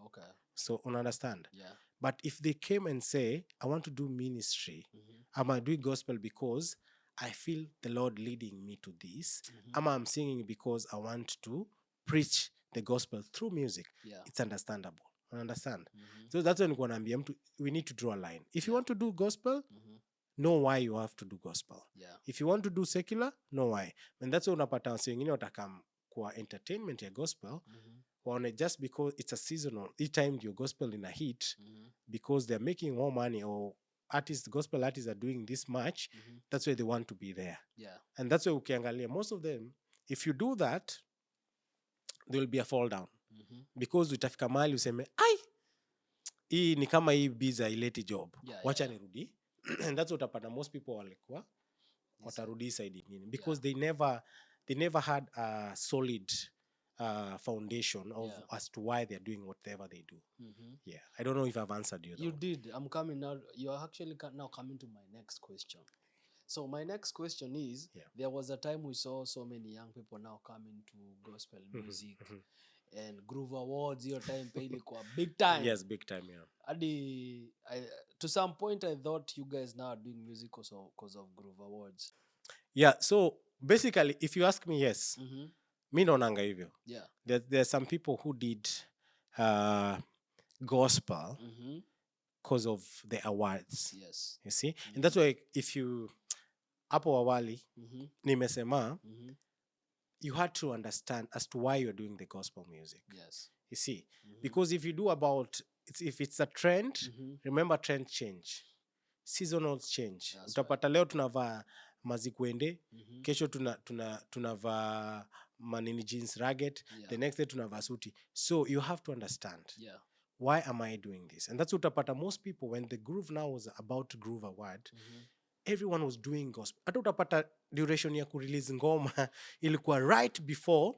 Okay. So you understand? Yeah. But if they came and say, I want to do ministry, I'm doing gospel because I feel the Lord leading me to this, I'm singing because I want to preach the gospel through music, it's understandable. Understand? So that's when nilikuwa naambia mtu we need to draw a line. If you want to do gospel, know why you have to do gospel. If you want to do secular, know why. And that's why unapata wasi wengine watakam kwa entertainment ya gospel waone just because it's a seasonal, each time your gospel in a hit because they're making more money, or gospel artists are doing this much, that's why they want to be there. And that's why ukiangalia most of them, if you do that, there will be a fall down. Because utafika mahali useme hii ni kama hii biza ileti job, wacha nirudi. And that's what utapata most people walikuwa watarudi side nyingine because they never had a solid foundation of as to why they're doing whatever they do. I don't know if I've answered you though. You did. I'm coming now. You're actually now coming to my next question. So my next question is, there was a time we saw so many young people now coming to gospel music and Groove Awards, your time paid kwa big time. Yes, big time, to some point I thought you guys now are doing music because of Groove Awards. Yeah, so basically if you ask me, yes. Mi naonanga hivyo. There's some people who did gospel because of the awards. You see? And that's why if you hapo awali nimesema you had to understand as to why you're doing the gospel music. You see? Because if you do if it's a trend, remember trend change. Seasonal change. Utapata leo tunavaa mazikwende, kesho tunavaa manini jeans ragged, the next day tunavaa suti. So you have to understand why am I doing this? And that's what utapata most people, when the groove now was about to Groove Award, everyone was doing gospel. Hata utapata duration ya kurelease ngoma ilikuwa right before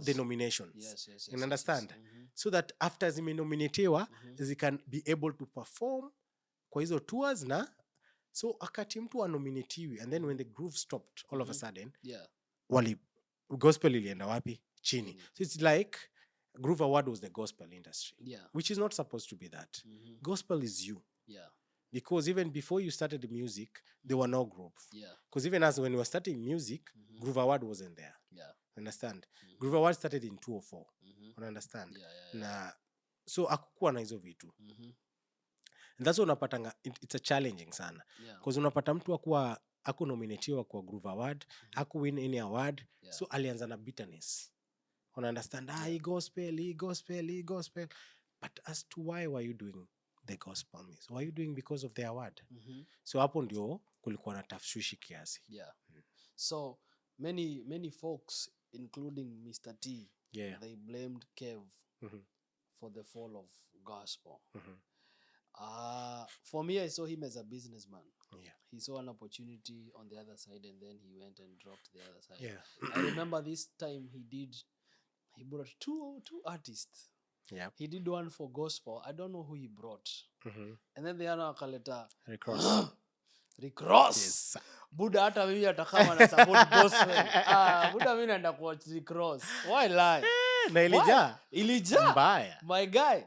the nominations. You understand? So that after zimenominatiwa, they can be able to perform kwa hizo tours na so akati mtu anominatiwi, and then when the groove stopped all of a sudden, gospel ilienda wapi? Chini. So it's like Groove Award was the gospel industry, which is not supposed to be that. Gospel is you. Because even before you started the music, there were no groove. Because even as when we were starting music, Groove Award wasn't there. Understand? Groove Award started in 2004. Understand? Na so akukuwa na hizo vitu. And that's why unapatanga it's a challenging sana. Because unapata mtu aku nominatiwa kwa Groove Award, aku win any award, so alianza na bitterness. Understand? Hii gospel. But as to why were you doing the gospel music? Why are you doing because of the award? So hapo ndio kulikuwa na tafswishi kiasi. So many folks, including Mr. T, they blamed Kev for the fall of gospel. For me, I saw him as a businessman. He saw an opportunity on the other side, and then he went and dropped the other side. I remember this time he brought two artists. He did one for gospel. I don't know who he brought. And then the other akaleta Recross. Yes. Buddha hata mimi atakama na support gospel. Buddha mimi naenda kuwatch Recross. Why lie? Na ilija. Mbaya. My guy,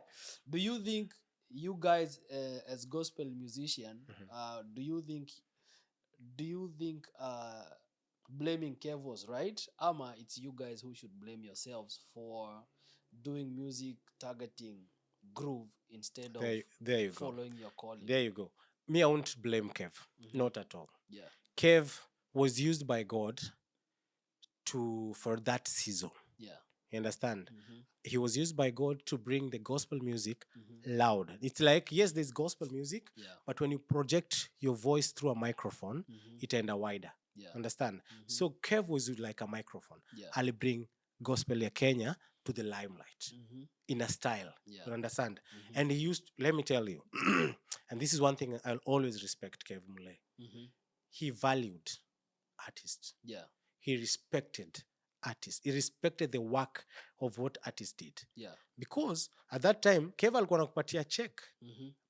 do you think you guys as gospel musician, do you think blaming Kev was right? Ama it's you guys who should blame yourselves for doing music targeting groove instead of there you following your calling? There you go. Me, I won't blame Kev. Not at all. Kev was used by God for that season. You understand? He was used by God to bring the gospel music loud. It's like, yes, there's gospel music, but when you project your voice through a microphone, it ends wider. Understand? So Kev was like a microphone. I'll bring gospel ya Kenya to the limelight in a style. You understand? And he used, let me tell you, and this is one thing I'll always respect Kev Mule. He valued artists. He respected artists. He respected the work of what artists did. Because at that time, Kev alikuwa anakupatia check.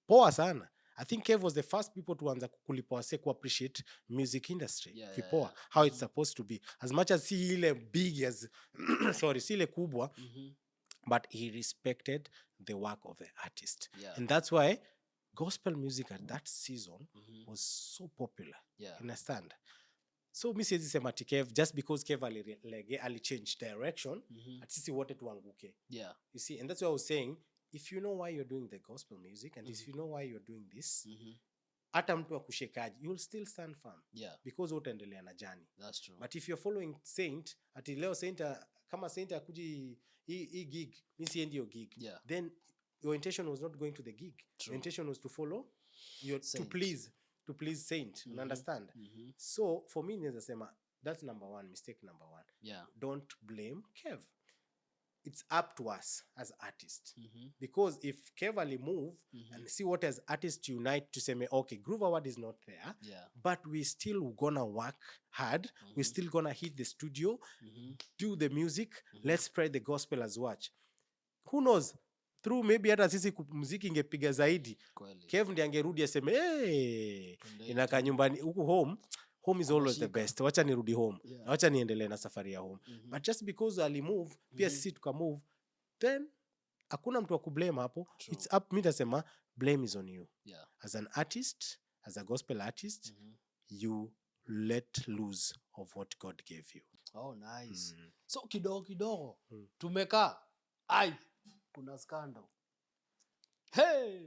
Poa sana. I think Kev was the first people to anza kulipa wase ku appreciate music industry. Kipoa, how it's supposed to be. As much as si ile big as, sorry, si ile kubwa, but he respected the work of the artist. And that's why gospel music at that season was so popular. Understand? So mi siwezi sema ati Kev, just because Kev ali change direction, at sisi wote tuanguke. You see, and that's why I was saying, if you know why you're doing the gospel music and if you know why you're doing this, Mhm. hata mtu akushekaji, you'll still stand firm. Yeah. Because utaendelea na jani. That's true. But if you're following Saint, ati leo Saint, kama Saint akuji hii gig, mi siendi your gig. Yeah. Then your intention was not going to the gig. True. Your intention was to follow, to please Saint. You understand? So for me, naweza sema, that's mistake number one. Yeah. Don't blame Kev. It's up to us as artists. Because if Kev ali move and see what as artists unite to say, okay, Groove Award is not there, but we still gonna work hard. We still gonna hit the studio, do the music. Let's spread the gospel as watch. Who knows? Through maybe hata sisi muziki ingepiga zaidi. Kev ndiye angerudi aseme, hey, inaka nyumbani huku home is always the best. Wacha nirudi home. Wacha niendelee na safari ya home. But just because ali move, pia sisi tuka move, then hakuna mtu wa kublame hapo. It's up, mimi nasema blame is on you. As an artist, as a gospel artist, you let loose of what God gave you. Oh, nice. So kidogo tumekaa. Ai, kuna scandal. Hey,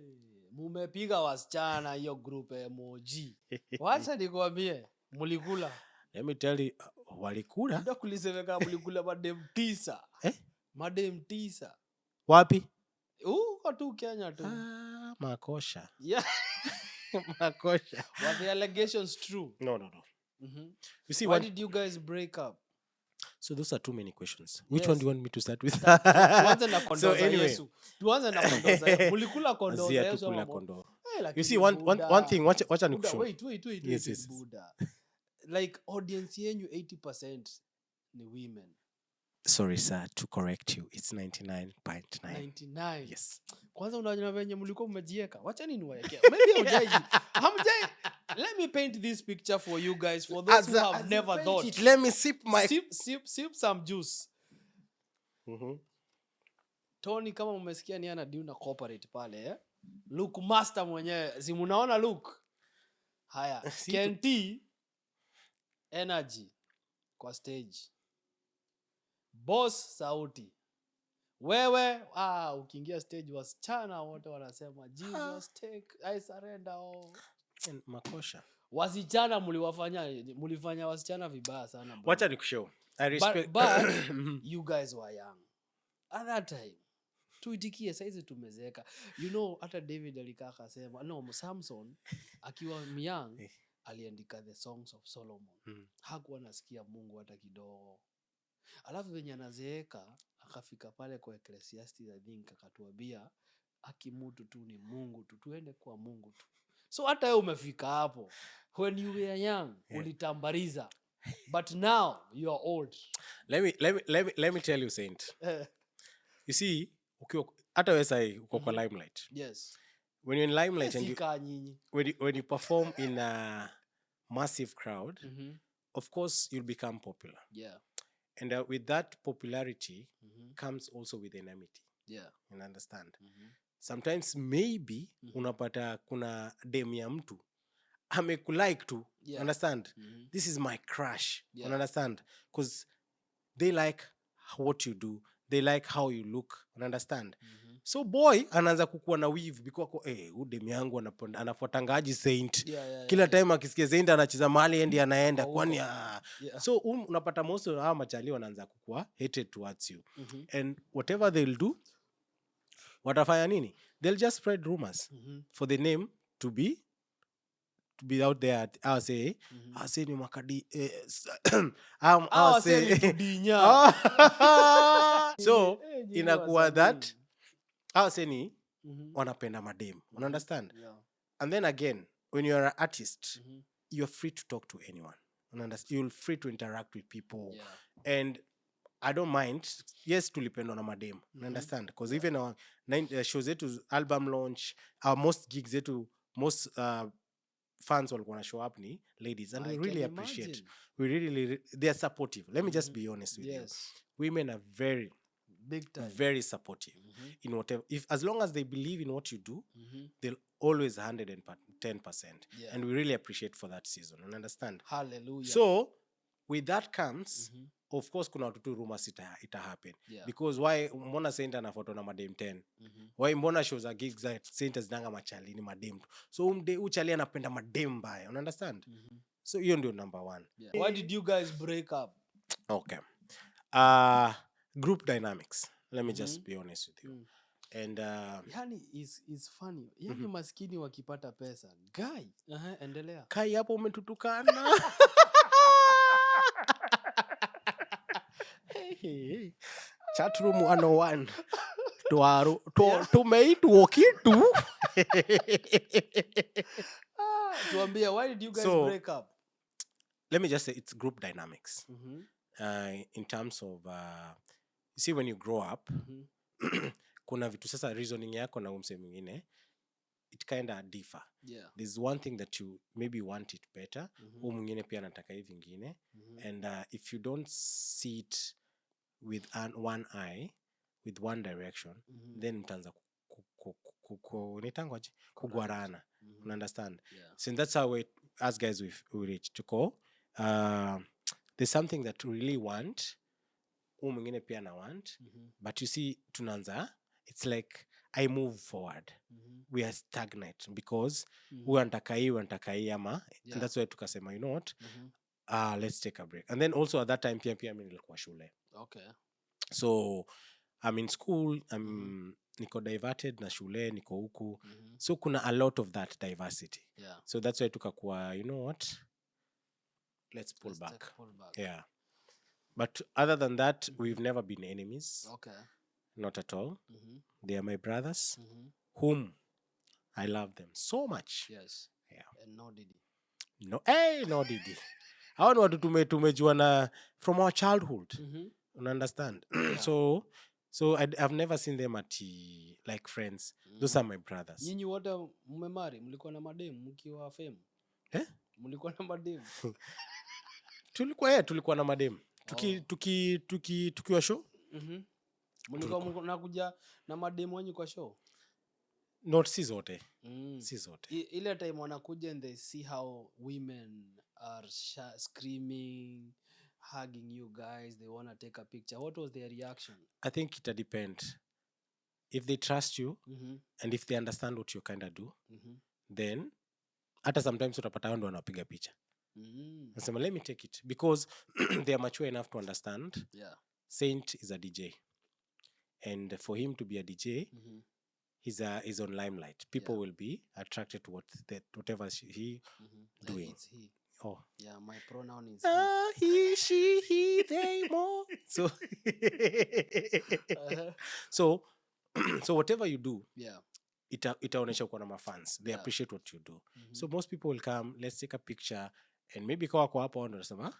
mumepiga wasichana hiyo group M.O.G. Wacha nikwambie, mulikula. Let me tell you, walikula. Ndio kulisemeka mulikula madem 9. Madem 9. Wapi? Huko tu Kenya tu. Makosha. Yeah. Makosha. Were the allegations true? No. You see, why did you guys break up? So those are too many questions. Which one do you want me to start with? Tuanze na kondo za Yesu. Tuanze na kondo za Yesu. Mulikula kondo za Yesu ama kondo. You see, one thing, wacha nikushow. Wait. Yes. Buddha. Like audience yenyu 80% ni women. Sorry sir, to correct you, it's 99.9. 99. Yes. Kwanza unajua venye mlikuwa mmejieka. Wacha nini niwaekea. Maybe hamjai. Let me paint this picture for you guys, for those who have never thought. Let me sip some juice. Tony, kama umesikia ni ana deal na corporate pale, Luke master mwenyewe. Si munaona Luke? Haya, Kenti energy kwa stage. Boss sauti. Wewe ukiingia stage wasichana wote wanasema Jesus take, I surrender all. Makosha. Wasichana mulifanya wasichana vibaya sana. Wacha nikushow. I respect but you guys were young at that time. Tuitikie saizi tumezeka. You know, hata David alikaa akasema, no, Samson akiwa young aliandika the songs of Solomon. Hakuwa nasikia Mungu hata kidogo. Alafu venye anazeeka akafika pale kwa Ecclesiastes, I think akatuambia akimutu tu ni Mungu tu, tuende kwa Mungu tu. So hata wewe umefika hapo. When you were young, ulitambariza. But now you are old. Let me tell you, Saint. You see, hata wewe sai uko kwa limelight. Yes. When you're in limelight and when you perform in a massive crowd, of course you'll become popular. Yeah. And with that popularity comes also with enmity. Yeah. You understand? Sometimes maybe unapata kuna dem ya mtu amekulike tu. Understand? This is my crush. You understand? Because they like what you do. They like how you look. You understand? So boy anaanza kukuwa na weave because dem yangu anafuatangaji Saint. Kila time akisikia Saint anacheza mahali endi anaenda kwani so unapata most of hao machali wanaanza kukuwa hated towards you. And whatever they'll do, watafanya nini? They'll just spread rumors for the name to be out there. I'll say ni makadi I'll say tudinya. So inakuwa that I'll say ni wanapenda madem. You understand? And then again, when you're an artist, you're free to talk to anyone. You're free to interact with people. And I don't mind. Yes, tulipenda na madem. You understand? Because even our shows zetu, album launch, our most gigs zetu, most fans walikuwa na show up ni ladies, and we really appreciate. We really they are supportive. Let me just be honest with you. Women are very big time, very supportive in whatever. If as long as they believe in what you do, they'll always 110%. And we really appreciate for that season. You understand? Hallelujah. So with that comes of course kuna watu tu rumors ita happen. Yeah. Because why mbona Saint ana photo na madem 10? Why mbona shows za gigs za Saint zinanga machali ni madem tu. So uchali anapenda madem mbaya. You understand? So hiyo ndio number 1. Yeah. Why did you guys break up? Okay. Group dynamics. Let me just be honest with you. And yani is funny. Yani maskini wakipata pesa. Guy, endelea. Kai hapo umetutukana. Chatroom 101. Tumeitwa kitu. Tuambie, why did you guys break up? Let me just say it's group dynamics. In terms of you see when you grow up, kuna vitu sasa reasoning yako na umse mwingine it kind of differ. Yeah. There's one thing that you maybe want it better, mwingine pia anataka hivi vingine, and if you don't see it with one eye, with one direction, then mtaanza kugwarana. You understand? Yeah. So that's how as guys we reach to go. There's something that we really want, mwingine pia na want, but you see tunaanza, it's like I move forward. We are stagnant because we anataka hii ama, and that's why tukasema, you know what, let's take a break. And then also at that time pia mimi nilikuwa shule. Okay. So I'm in school, niko diverted na shule, niko huku. So kuna a lot of that diversity. Yeah. So that's why tukakuwa, you know what, let's pull back. Yeah. But other than that, we've never been enemies. Okay. Not at all. They are my brothers, whom I love them so much. Yes. Yeah. And no Didi. No Didi. Hao ni watu tumejuana from our childhood. You understand? Yeah. So I've never seen them like friends. Those are my brothers. Nyinyi wote mmemari, mlikuwa na madem mkiwa fame? Mlikuwa na madem? Tulikuwa na madem. Tukiwa show? Mlikuwa nakuja na madem wenyu kwa show? Not si zote. Si zote. Ile time wanakuja and they see how women are screaming, hugging you guys, they want to take a picture. What was their reaction? I think it depends. If they trust you, and if they understand what you kind of do, then hata sometimes utapata wao ndo wanapiga picha. Nasema let me take it because they are mature enough to understand. Yeah. Saint is a DJ, and for him to be a DJ, he's on limelight. People will be attracted to whatever he doing. It's he. Oh. Yeah, my pronoun is he, she, he, they, more. So whatever you do, yeah, itaonesha uko na mafans. They appreciate what you do. So most people will come, let's take a picture, and maybe kwa hapo wanasema,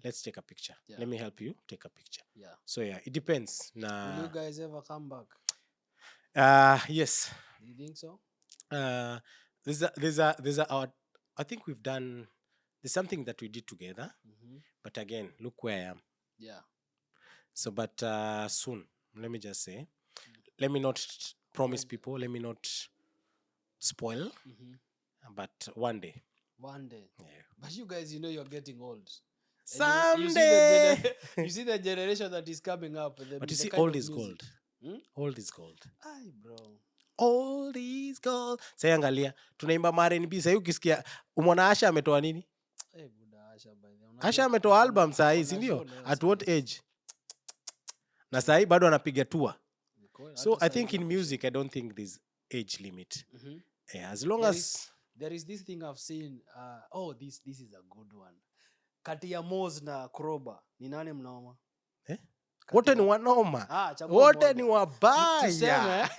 let's take a picture. Yeah. Let me help you take a picture. Yeah. So yeah, it depends. Will you guys ever come back? Yes. Do you think so? There's I think we've done. There's something that we did together, but again, look where I am. Yeah. So, but soon, let me just say, let me not promise people, let me not spoil, but one day. One day. Yeah. But you guys, you're getting old. Someday. You see the generation that is coming up. But you see, old is gold. Old is gold. Aye, bro. Old is gold. Say angalia, tunaimba R&B, sasa ukisikia umeona Asha ametoa nini? Asha ametoa album saa hii, si ndio? At what age? Na saa hii bado anapiga tour. So I think in music I don't think there's age limit. Yeah, as long as there is this thing I've seen, this is a good one. Kati ya M.O.G na Kroba, ni nani mnaoma? Wote ni wanoma. Wote ni wabaya.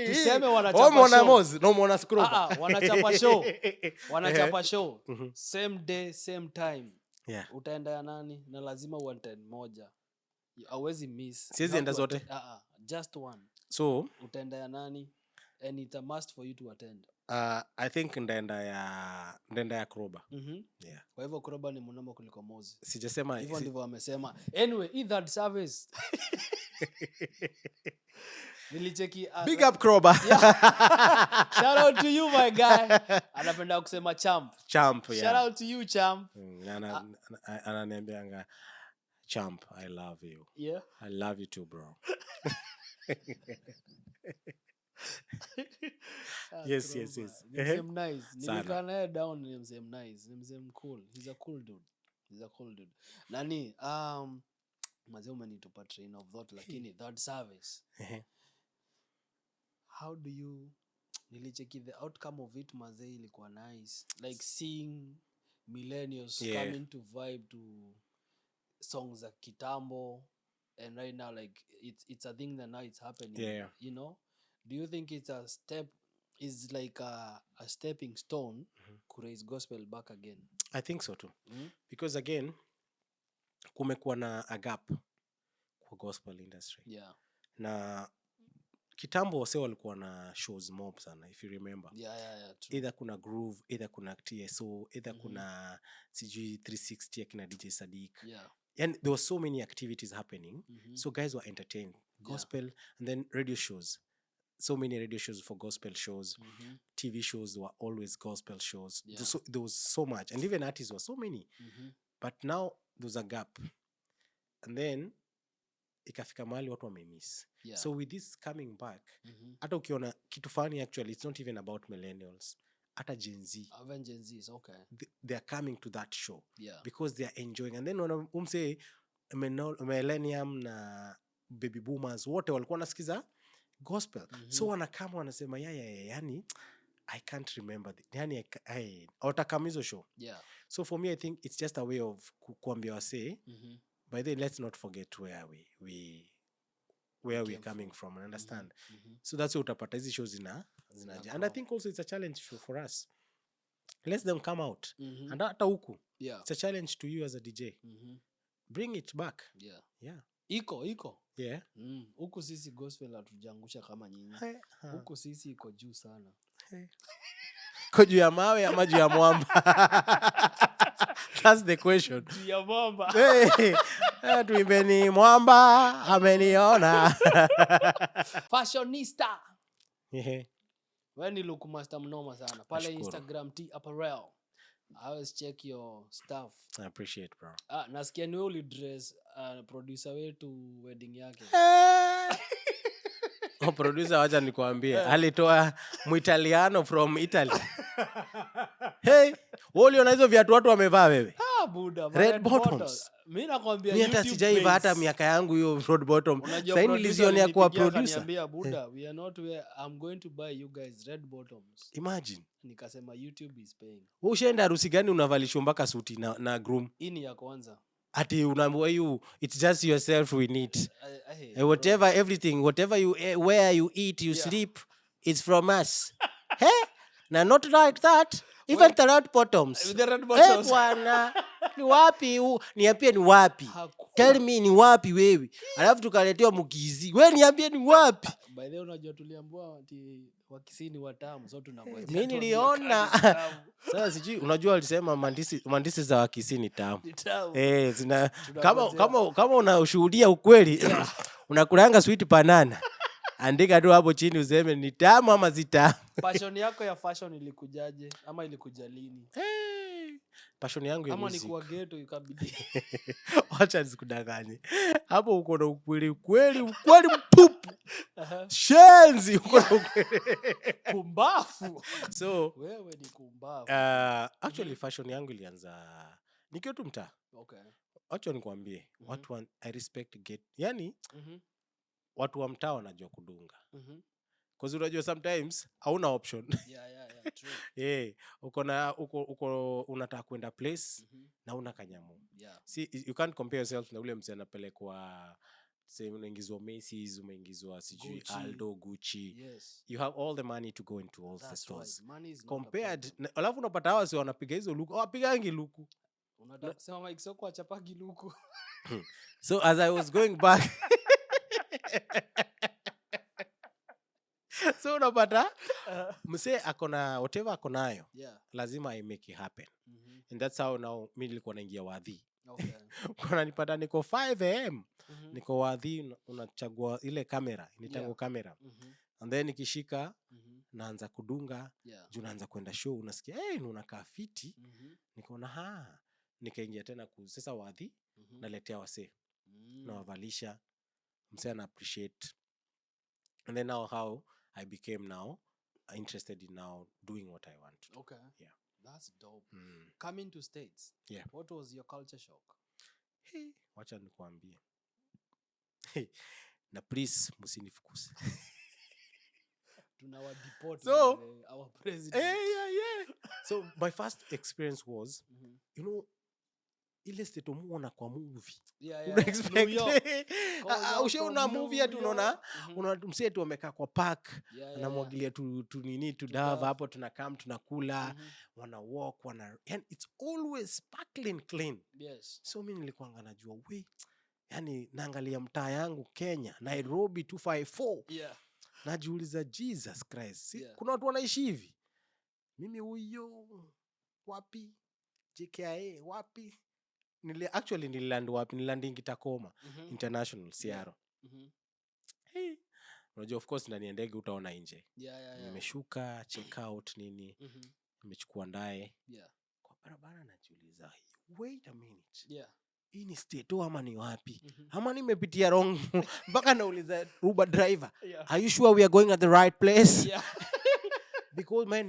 Tuseme wanachapa show. No mwana Kroba. Wanachapa show. Wanachapa show. Same day, same time. Yeah. Utaenda ya nani? Na lazima uattend moja. Hauwezi miss. Siwezi enda zote. Just one. So, utaenda ya nani? And it's a must for you to attend. I think ndaenda ya Kroba. Yeah. Kwa hivyo Kroba ni mnomo kuliko M.O.G. Sijasema hivyo ndivyo wamesema. Anyway, eat that service. Nilicheki big up Kroba. Shout out to you my guy. Anapenda kusema champ. Yeah. Shout out to you champ. Ananiambianga Champ, I love you. Yeah. I love you too, bro. Yes. Ni msem nice. Sana. Nilikaa naye down, ni msem nice. Ni msem cool. He's a cool dude. Nani, mazee umenitupa train of thought, lakini that service. How do you nilicheki the outcome of it, mazee ilikuwa nice. Like seeing millennials coming to vibe to songs za kitambo, and right now like it's a thing that now it's happening. You know, do you think it's a step, is like a stepping stone to raise gospel back again? I think so too. Because again, kumekuwa na a gap kwa gospel industry. Yeah. Na kitambo wase walikuwa na shows mob sana, if you remember. Yeah, true. Either kuna groove, either kuna TSO, either kuna CG 360 akina DJ Saint. Yeah. And there were so many activities happening. So guys were entertained. Gospel, and then radio shows. So many radio shows for gospel shows. TV shows were always gospel shows. Yeah. So, there was so much. And even artists were so many. But now there's a gap. And then ikafika mahali watu wamemiss. So with this coming back, hata ukiona kitu funny, actually it's not even about millennials. Hata Gen Z. Even Gen Z is okay. They are coming to that show. Because they are enjoying. And then when say millennium na baby boomers wote walikuwa nasikiza gospel. So wanakama wanasema yani I can't remember yani autakamizo show. So for me I think it's just a way of kuambia wase by the way, let's not forget where we coming from, and understand. So that's what utapata hizi shows zina and I think also it's a challenge for us. Let them come out. And hata huku it's a challenge to you as a DJ. Bring it back. Iko. Huku sisi gospel hatujangusha kama nyinyi. Huku sisi iko juu sana. Kwa juu ya mawe ama juu ya mwamba? That's the question. Juu ya mwamba. Tuimbeni mwamba ameniona. Fashionista. Wewe ni look master mnoma sana. Pale Instagram T Apparel. I always check your stuff. I appreciate, bro. Nasikia ni wewe dress producer wetu wedding yake. Producer wacha nikwambie, alitoa Muitaliano from Italy. Hey, uliona hizo viatu watu wamevaa wewe? Buda, red bottoms. Mimi nakwambia YouTube. Mimi hata sijaiva hata miaka yangu hiyo red bottom. Sasa nilizionea kwa producer. Niambia Buda, we are not where I'm going to buy you guys red bottoms. Imagine. Nikasema YouTube is paying. Wewe ushaenda harusi gani unavalishwa mpaka suti na groom? Ini ya kwanza. Ati unaambiwa you, it's just yourself we need. Whatever, everything, whatever you wear, you eat, you sleep, it's from us. Hey? Na not like that. Even the red bottoms. The red bottoms. Hey, bwana. Ni wapi? Niambie ni wapi? Tell me ni wapi wewe? Alafu tukaletewa Mugizi. Wewe niambie ni wapi? By the way unajua tuliambiwa ati Wakisini watamu, so tunangojea. Mimi niliona. Sasa sijui unajua walisema mandisi za Wakisini tamu. Zina kama unashuhudia ukweli unakulanga sweet banana. Andika tu hapo chini useme ni tamu ama si tamu. Passion yako ya fashion ilikujaje ama ilikuja lini? Passion yangu ya ama music. Ama ni kwa ghetto ikabidi. Acha nisikudanganye. Hapo uko na ukweli mtupu. Shenzi uko na ukweli. Kumbafu. So wewe ni kumbafu. Actually fashion yangu ilianza nikiwa tu mtaa. Okay. Acha nikwambie, watu I respect yani watu wa mtaa wanajua kudunga. Because unajua sometimes hauna option. True. Uko unataka kwenda place na una kanyamu. See, you can't compare yourself na ule mse anapelekwa say unaingizwa Macy's, umeingizwa sijui Aldo, Gucci. You have all the money to go into all the stores. Right. Compared alafu unapata hawa sio wanapiga hizo luku. Wapigangi luku. Unataka kusema Mike Soko achapagi luku. So as I was going back so unapata mse akona whatever akonayo lazima I make it happen. And that's how now mimi nilikuwa naingia wadhi. Okay. Kuna nipata niko 5 am niko wadhi, unachagua ile kamera inaitwa kamera. And then nikishika naanza kudunga juu naanza kwenda show, unasikia unakaa fiti. Nikaona nikaingia tena sasa wadhi naletea wase. nawavalisha msee ana appreciate. And then now how I became now interested in now doing what I want to do. Okay. Yeah. That's dope. Coming to States. Yeah. What was your culture shock? Hey, wacha nikuambie. Hey, na please msinifukuse. Tunawadeport So, our president. yeah. So my first experience was, you know, ile state umuona kwa movie. Yeah. New York. Ushaona movie ati unaona msetu amekaa kwa park, anamwagilia tu nini tu dava hapo, tunakam tunakula, wana walk, and it's always sparkling clean. Yes. So mimi nilikuwa najua yani naangalia mtaa yangu Kenya, Nairobi 254. Yeah. Najiuliza Jesus Christ. Kuna watu wanaishi hivi. Mimi huyo wapi? JKIA wapi? Nililand wapi? Nilanding Tacoma International Seattle. Hey. Unajua of course ndani ya ndege utaona nje. Yeah. Nimeshuka, check out nini. Nimechukua ndaye. Yeah. Kwa barabara najiuliza, wait a minute. Yeah. Hii ni state ama ni wapi? Ama nimepitia wrong? Mpaka nauliza Uber driver, are you sure we are going at the right place? Yeah. Because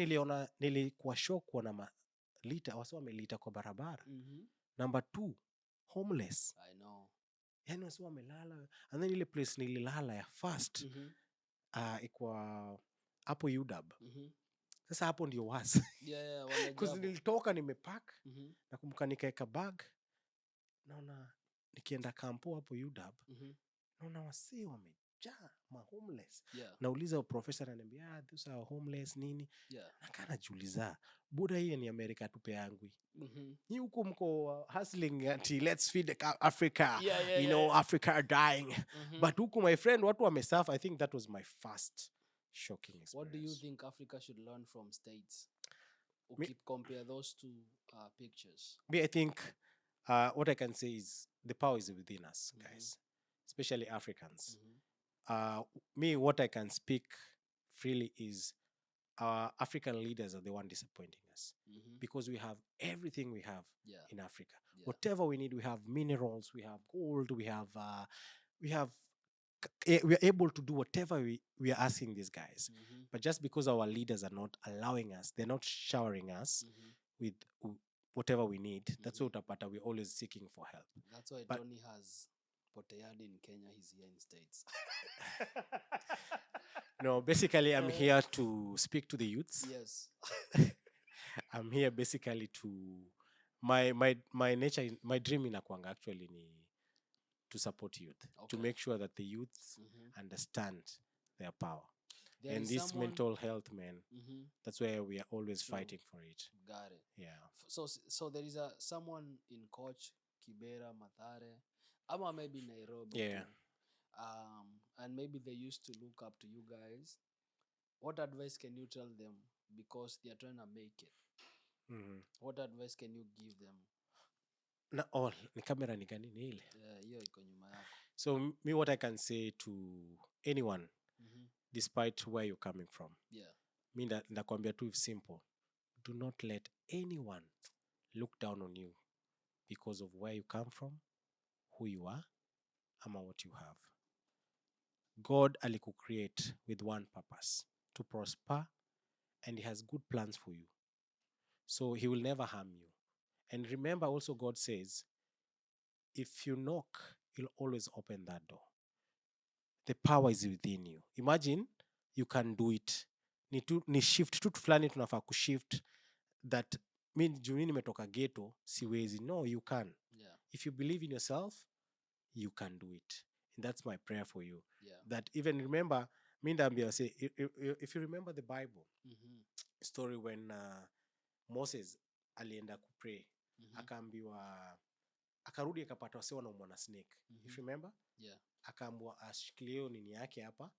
nilikuwa shock kuona malita, wasa wamelita kwa barabara. Number 2, homeless. I know. Yani wasa wamelala. And then ile place nililala ya first, ikuwa hapo UW. Sasa hapo ndio wasi. Yeah. Because nilitoka nimepack, nakumbuka nikaeka bag, naona nikienda kampo hapo UW, naona wasee wamejaa homeless. Nauliza professor ananiambia those are homeless nini. Nakana jiuliza buda hii ni America tupe yangu. Ni huko mko hustling ati let's feed Africa. You know Africa are dying. But huko my friend watu wamesuffer. I think that was my first shocking experience. What do you think Africa should learn from States? Compare those two pictures. I think what I can say is the power is within us, guys, especially Africans. What I can speak freely is our African leaders are the one disappointing us because we have everything we have in Africa. Whatever we need, we have minerals, we have gold, we are able to do whatever we are asking these guys. But just because our leaders are not allowing us, they're not showering us with whatever we need, that's what we're always seeking for help. That's why Tony has Potayard in Kenya, he's here in States. No, basically I'm here to speak to the youths. Yes. I'm here basically to my nature, my dream inakuanga actually ni to support youth, to make sure that the youths understand their power. And this mental health, man, that's where we are always fighting for it. Got it. Yeah. So there is someone in Coach, Kibera, Mathare, ama maybe Nairobi. Yeah. And maybe they used to look up to you guys. What advice can you tell them? Because they are trying to make it. What advice can you give them? Na all ni kamera ni gani ni ile? Hiyo iko nyuma yako. So me what I can say to anyone, despite where you're coming from. Yeah. Me ndakwambia tu simple. Do not let anyone look down on you because of where you come from, who you are, ama what you have. God alikucreate with one purpose, to prosper, and he has good plans for you. So he will never harm you. And remember also God says, if you knock, he'll always open that door. The power is within you. Imagine you can do it. Ni shift tu fulani tunafaa kushift that juu nimetoka ghetto siwezi. No, you can. Yeah. If you believe in yourself, you can do it. And that's my prayer for you. Yeah. That even remember, say, if you remember the Bible story when Moses alienda kupray, akaambiwa akarudi akapata wase wanaumwa na snake. If you remember? Yeah. Akaambiwa ashikilie nini yake hapa.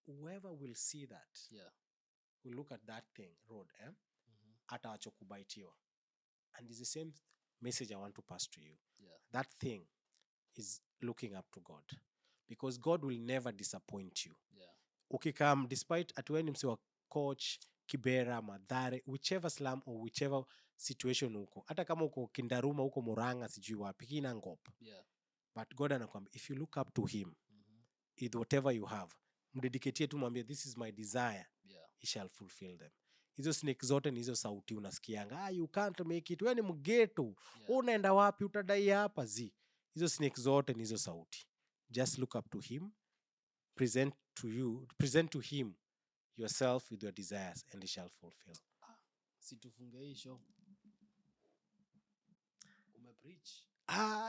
Whoever will see that, will look at that thing, road, atawachokubaitiwa. And it's the same message I want to pass to you. Yeah. That thing is looking up to God. Because God will never disappoint you. Yeah. Ukikam, despite atuweni msi wa Coach, Kibera, Mathare, whichever slum or whichever situation uko. Hata kama uko Kindaruma, uko Murang'a, sijui wapi, Kinangop. Yeah. but God anakwambia if you look up to him with whatever you have, mdedicate tu mwambie this is my desire, he shall fulfill them. Hizo snake zote ni hizo sauti unasikianga, you can't make it, wewe ni mgeto, unaenda wapi, utadai hapa hizo snake zote ni hizo sauti. Just look up to him, present to him yourself with your desires and he shall fulfill. Situfunge hii show. Umepreach.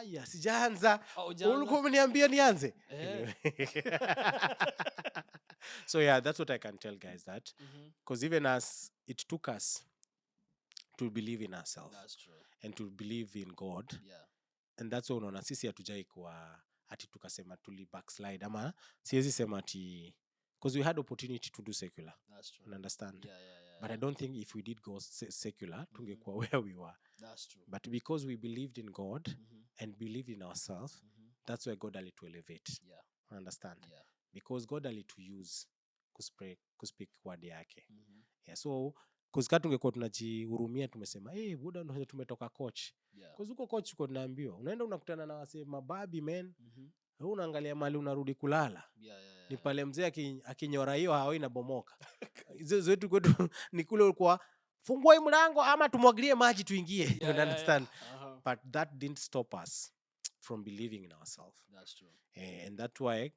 Ya sijaanza. Ulikuwa umeniambia nianze. So yeah, that's what I can tell guys, that because even as it took us to believe in ourselves, that's true, and to believe in God, and that's why unaona sisi hatujai kwa ati tukasema tuli backslide ama siwezi sema ati, because we had opportunity to do secular. That's true. You understand? Yeah. But I don't think if we did go secular tungekuwa where we were. That's true. But because we believed in God and believed in ourselves, that's why God to elevate. Yeah. You understand? Yeah. Because God to use kuspeak word yake. Yeah, so kuzika tungekuwa tunajihurumia tumesema buda ndio tumetoka coach. Because uko coach uko tunaambiwa unaenda unakutana na wase mababi men. Wewe unaangalia mali unarudi kulala. Ni pale mzee akinyora hiyo hao inabomoka. Hizo zetu kwetu ni kule ulikuwa fungua hii mlango ama tumwagilie maji tuingie. You understand? But that didn't stop us from believing in ourselves. That's true. And that's why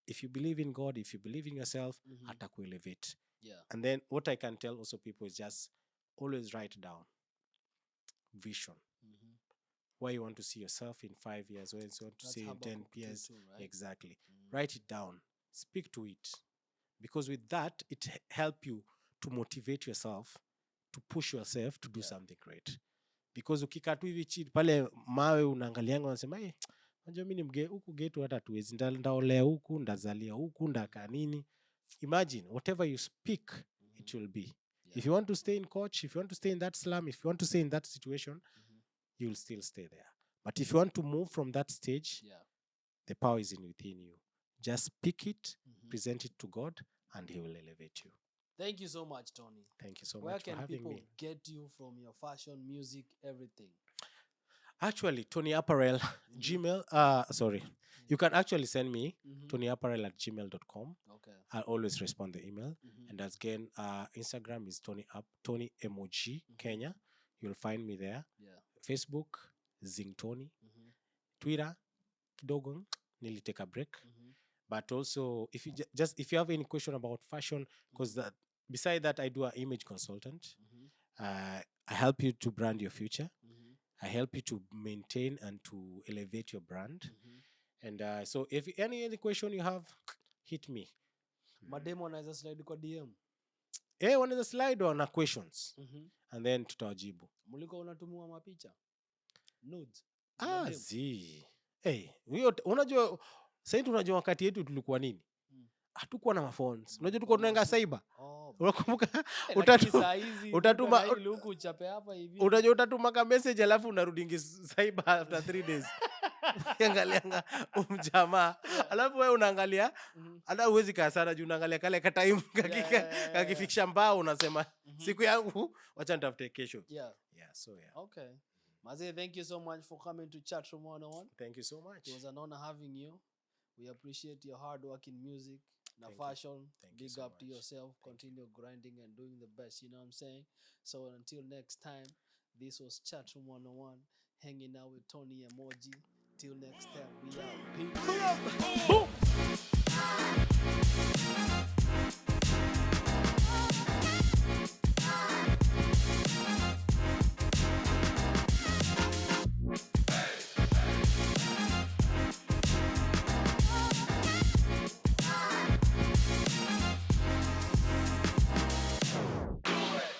if you believe in God, if you believe in yourself, atakuelevate. And then what I can tell also people is just always write down vision. Where you want to see yourself in 5 years, where you want to see in 10 years. Too, right? Exactly. Write it down. Speak to it. Because with that, it help you to motivate yourself, to push yourself to do something great. Because ukikaa tu hivi chini pale mawe unaangalianga unasema unajua mimi ni huku getu hata tuwezi ndaolea huku ndazalia huku ndaka nini. Imagine whatever you speak it will be. If you want to stay in coach, if you want to stay in that slum, if you want to stay in that situation, you will still stay there. But if you want to move from that stage, the power is within you. Just speak it, present it to God, and he will elevate you. Thank you so much, Tony. Thank you so much for having me. Where can people get you from your fashion, music, everything? Actually, Tony Apparel, Gmail. You can actually send me tonyapparel@gmail.com. Okay. I'll always respond the email. And again, Instagram is Tony MOG Kenya. You'll find me there. Yeah. Facebook, Zing Tony. Twitter, kidogo nilitake a break. But also, if you have any question about fashion, because beside that, I do an image consultant. I help you to brand your future. I help you to maintain and to elevate your brand. And so, if any question you have, hit me. Mademo wanaweza slide kwa DM. Wanaweza slide wana questions. And then tutawajibu. Muliko unatumiwa mapicha? Nudes. Unajua sasa unajua wakati yetu tulikuwa nini? Hatukuwa na phones. Unajua tulikuwa tunaenda cyber. Unakumbuka? Utatuma luku uchape hapa hivi. Unajua utatuma ka message alafu unarudi cyber after 3 days. Angalianga umjamaa. Alafu wewe unaangalia hata uwezi kaa sana juu unaangalia kale ka time kakifikisha mbao unasema siku yangu wacha nitafute kesho. So okay. Maze, thank you so much for coming to Chatroom 101. Thank you so much. It was an honor having you. We appreciate your hard work in music, fashion. Big up to yourself. Continue grinding and doing the best. You know what I'm saying? So until next time, this was Chatroom 101, hanging out with Tony MOG. Till next time, we out. Peace.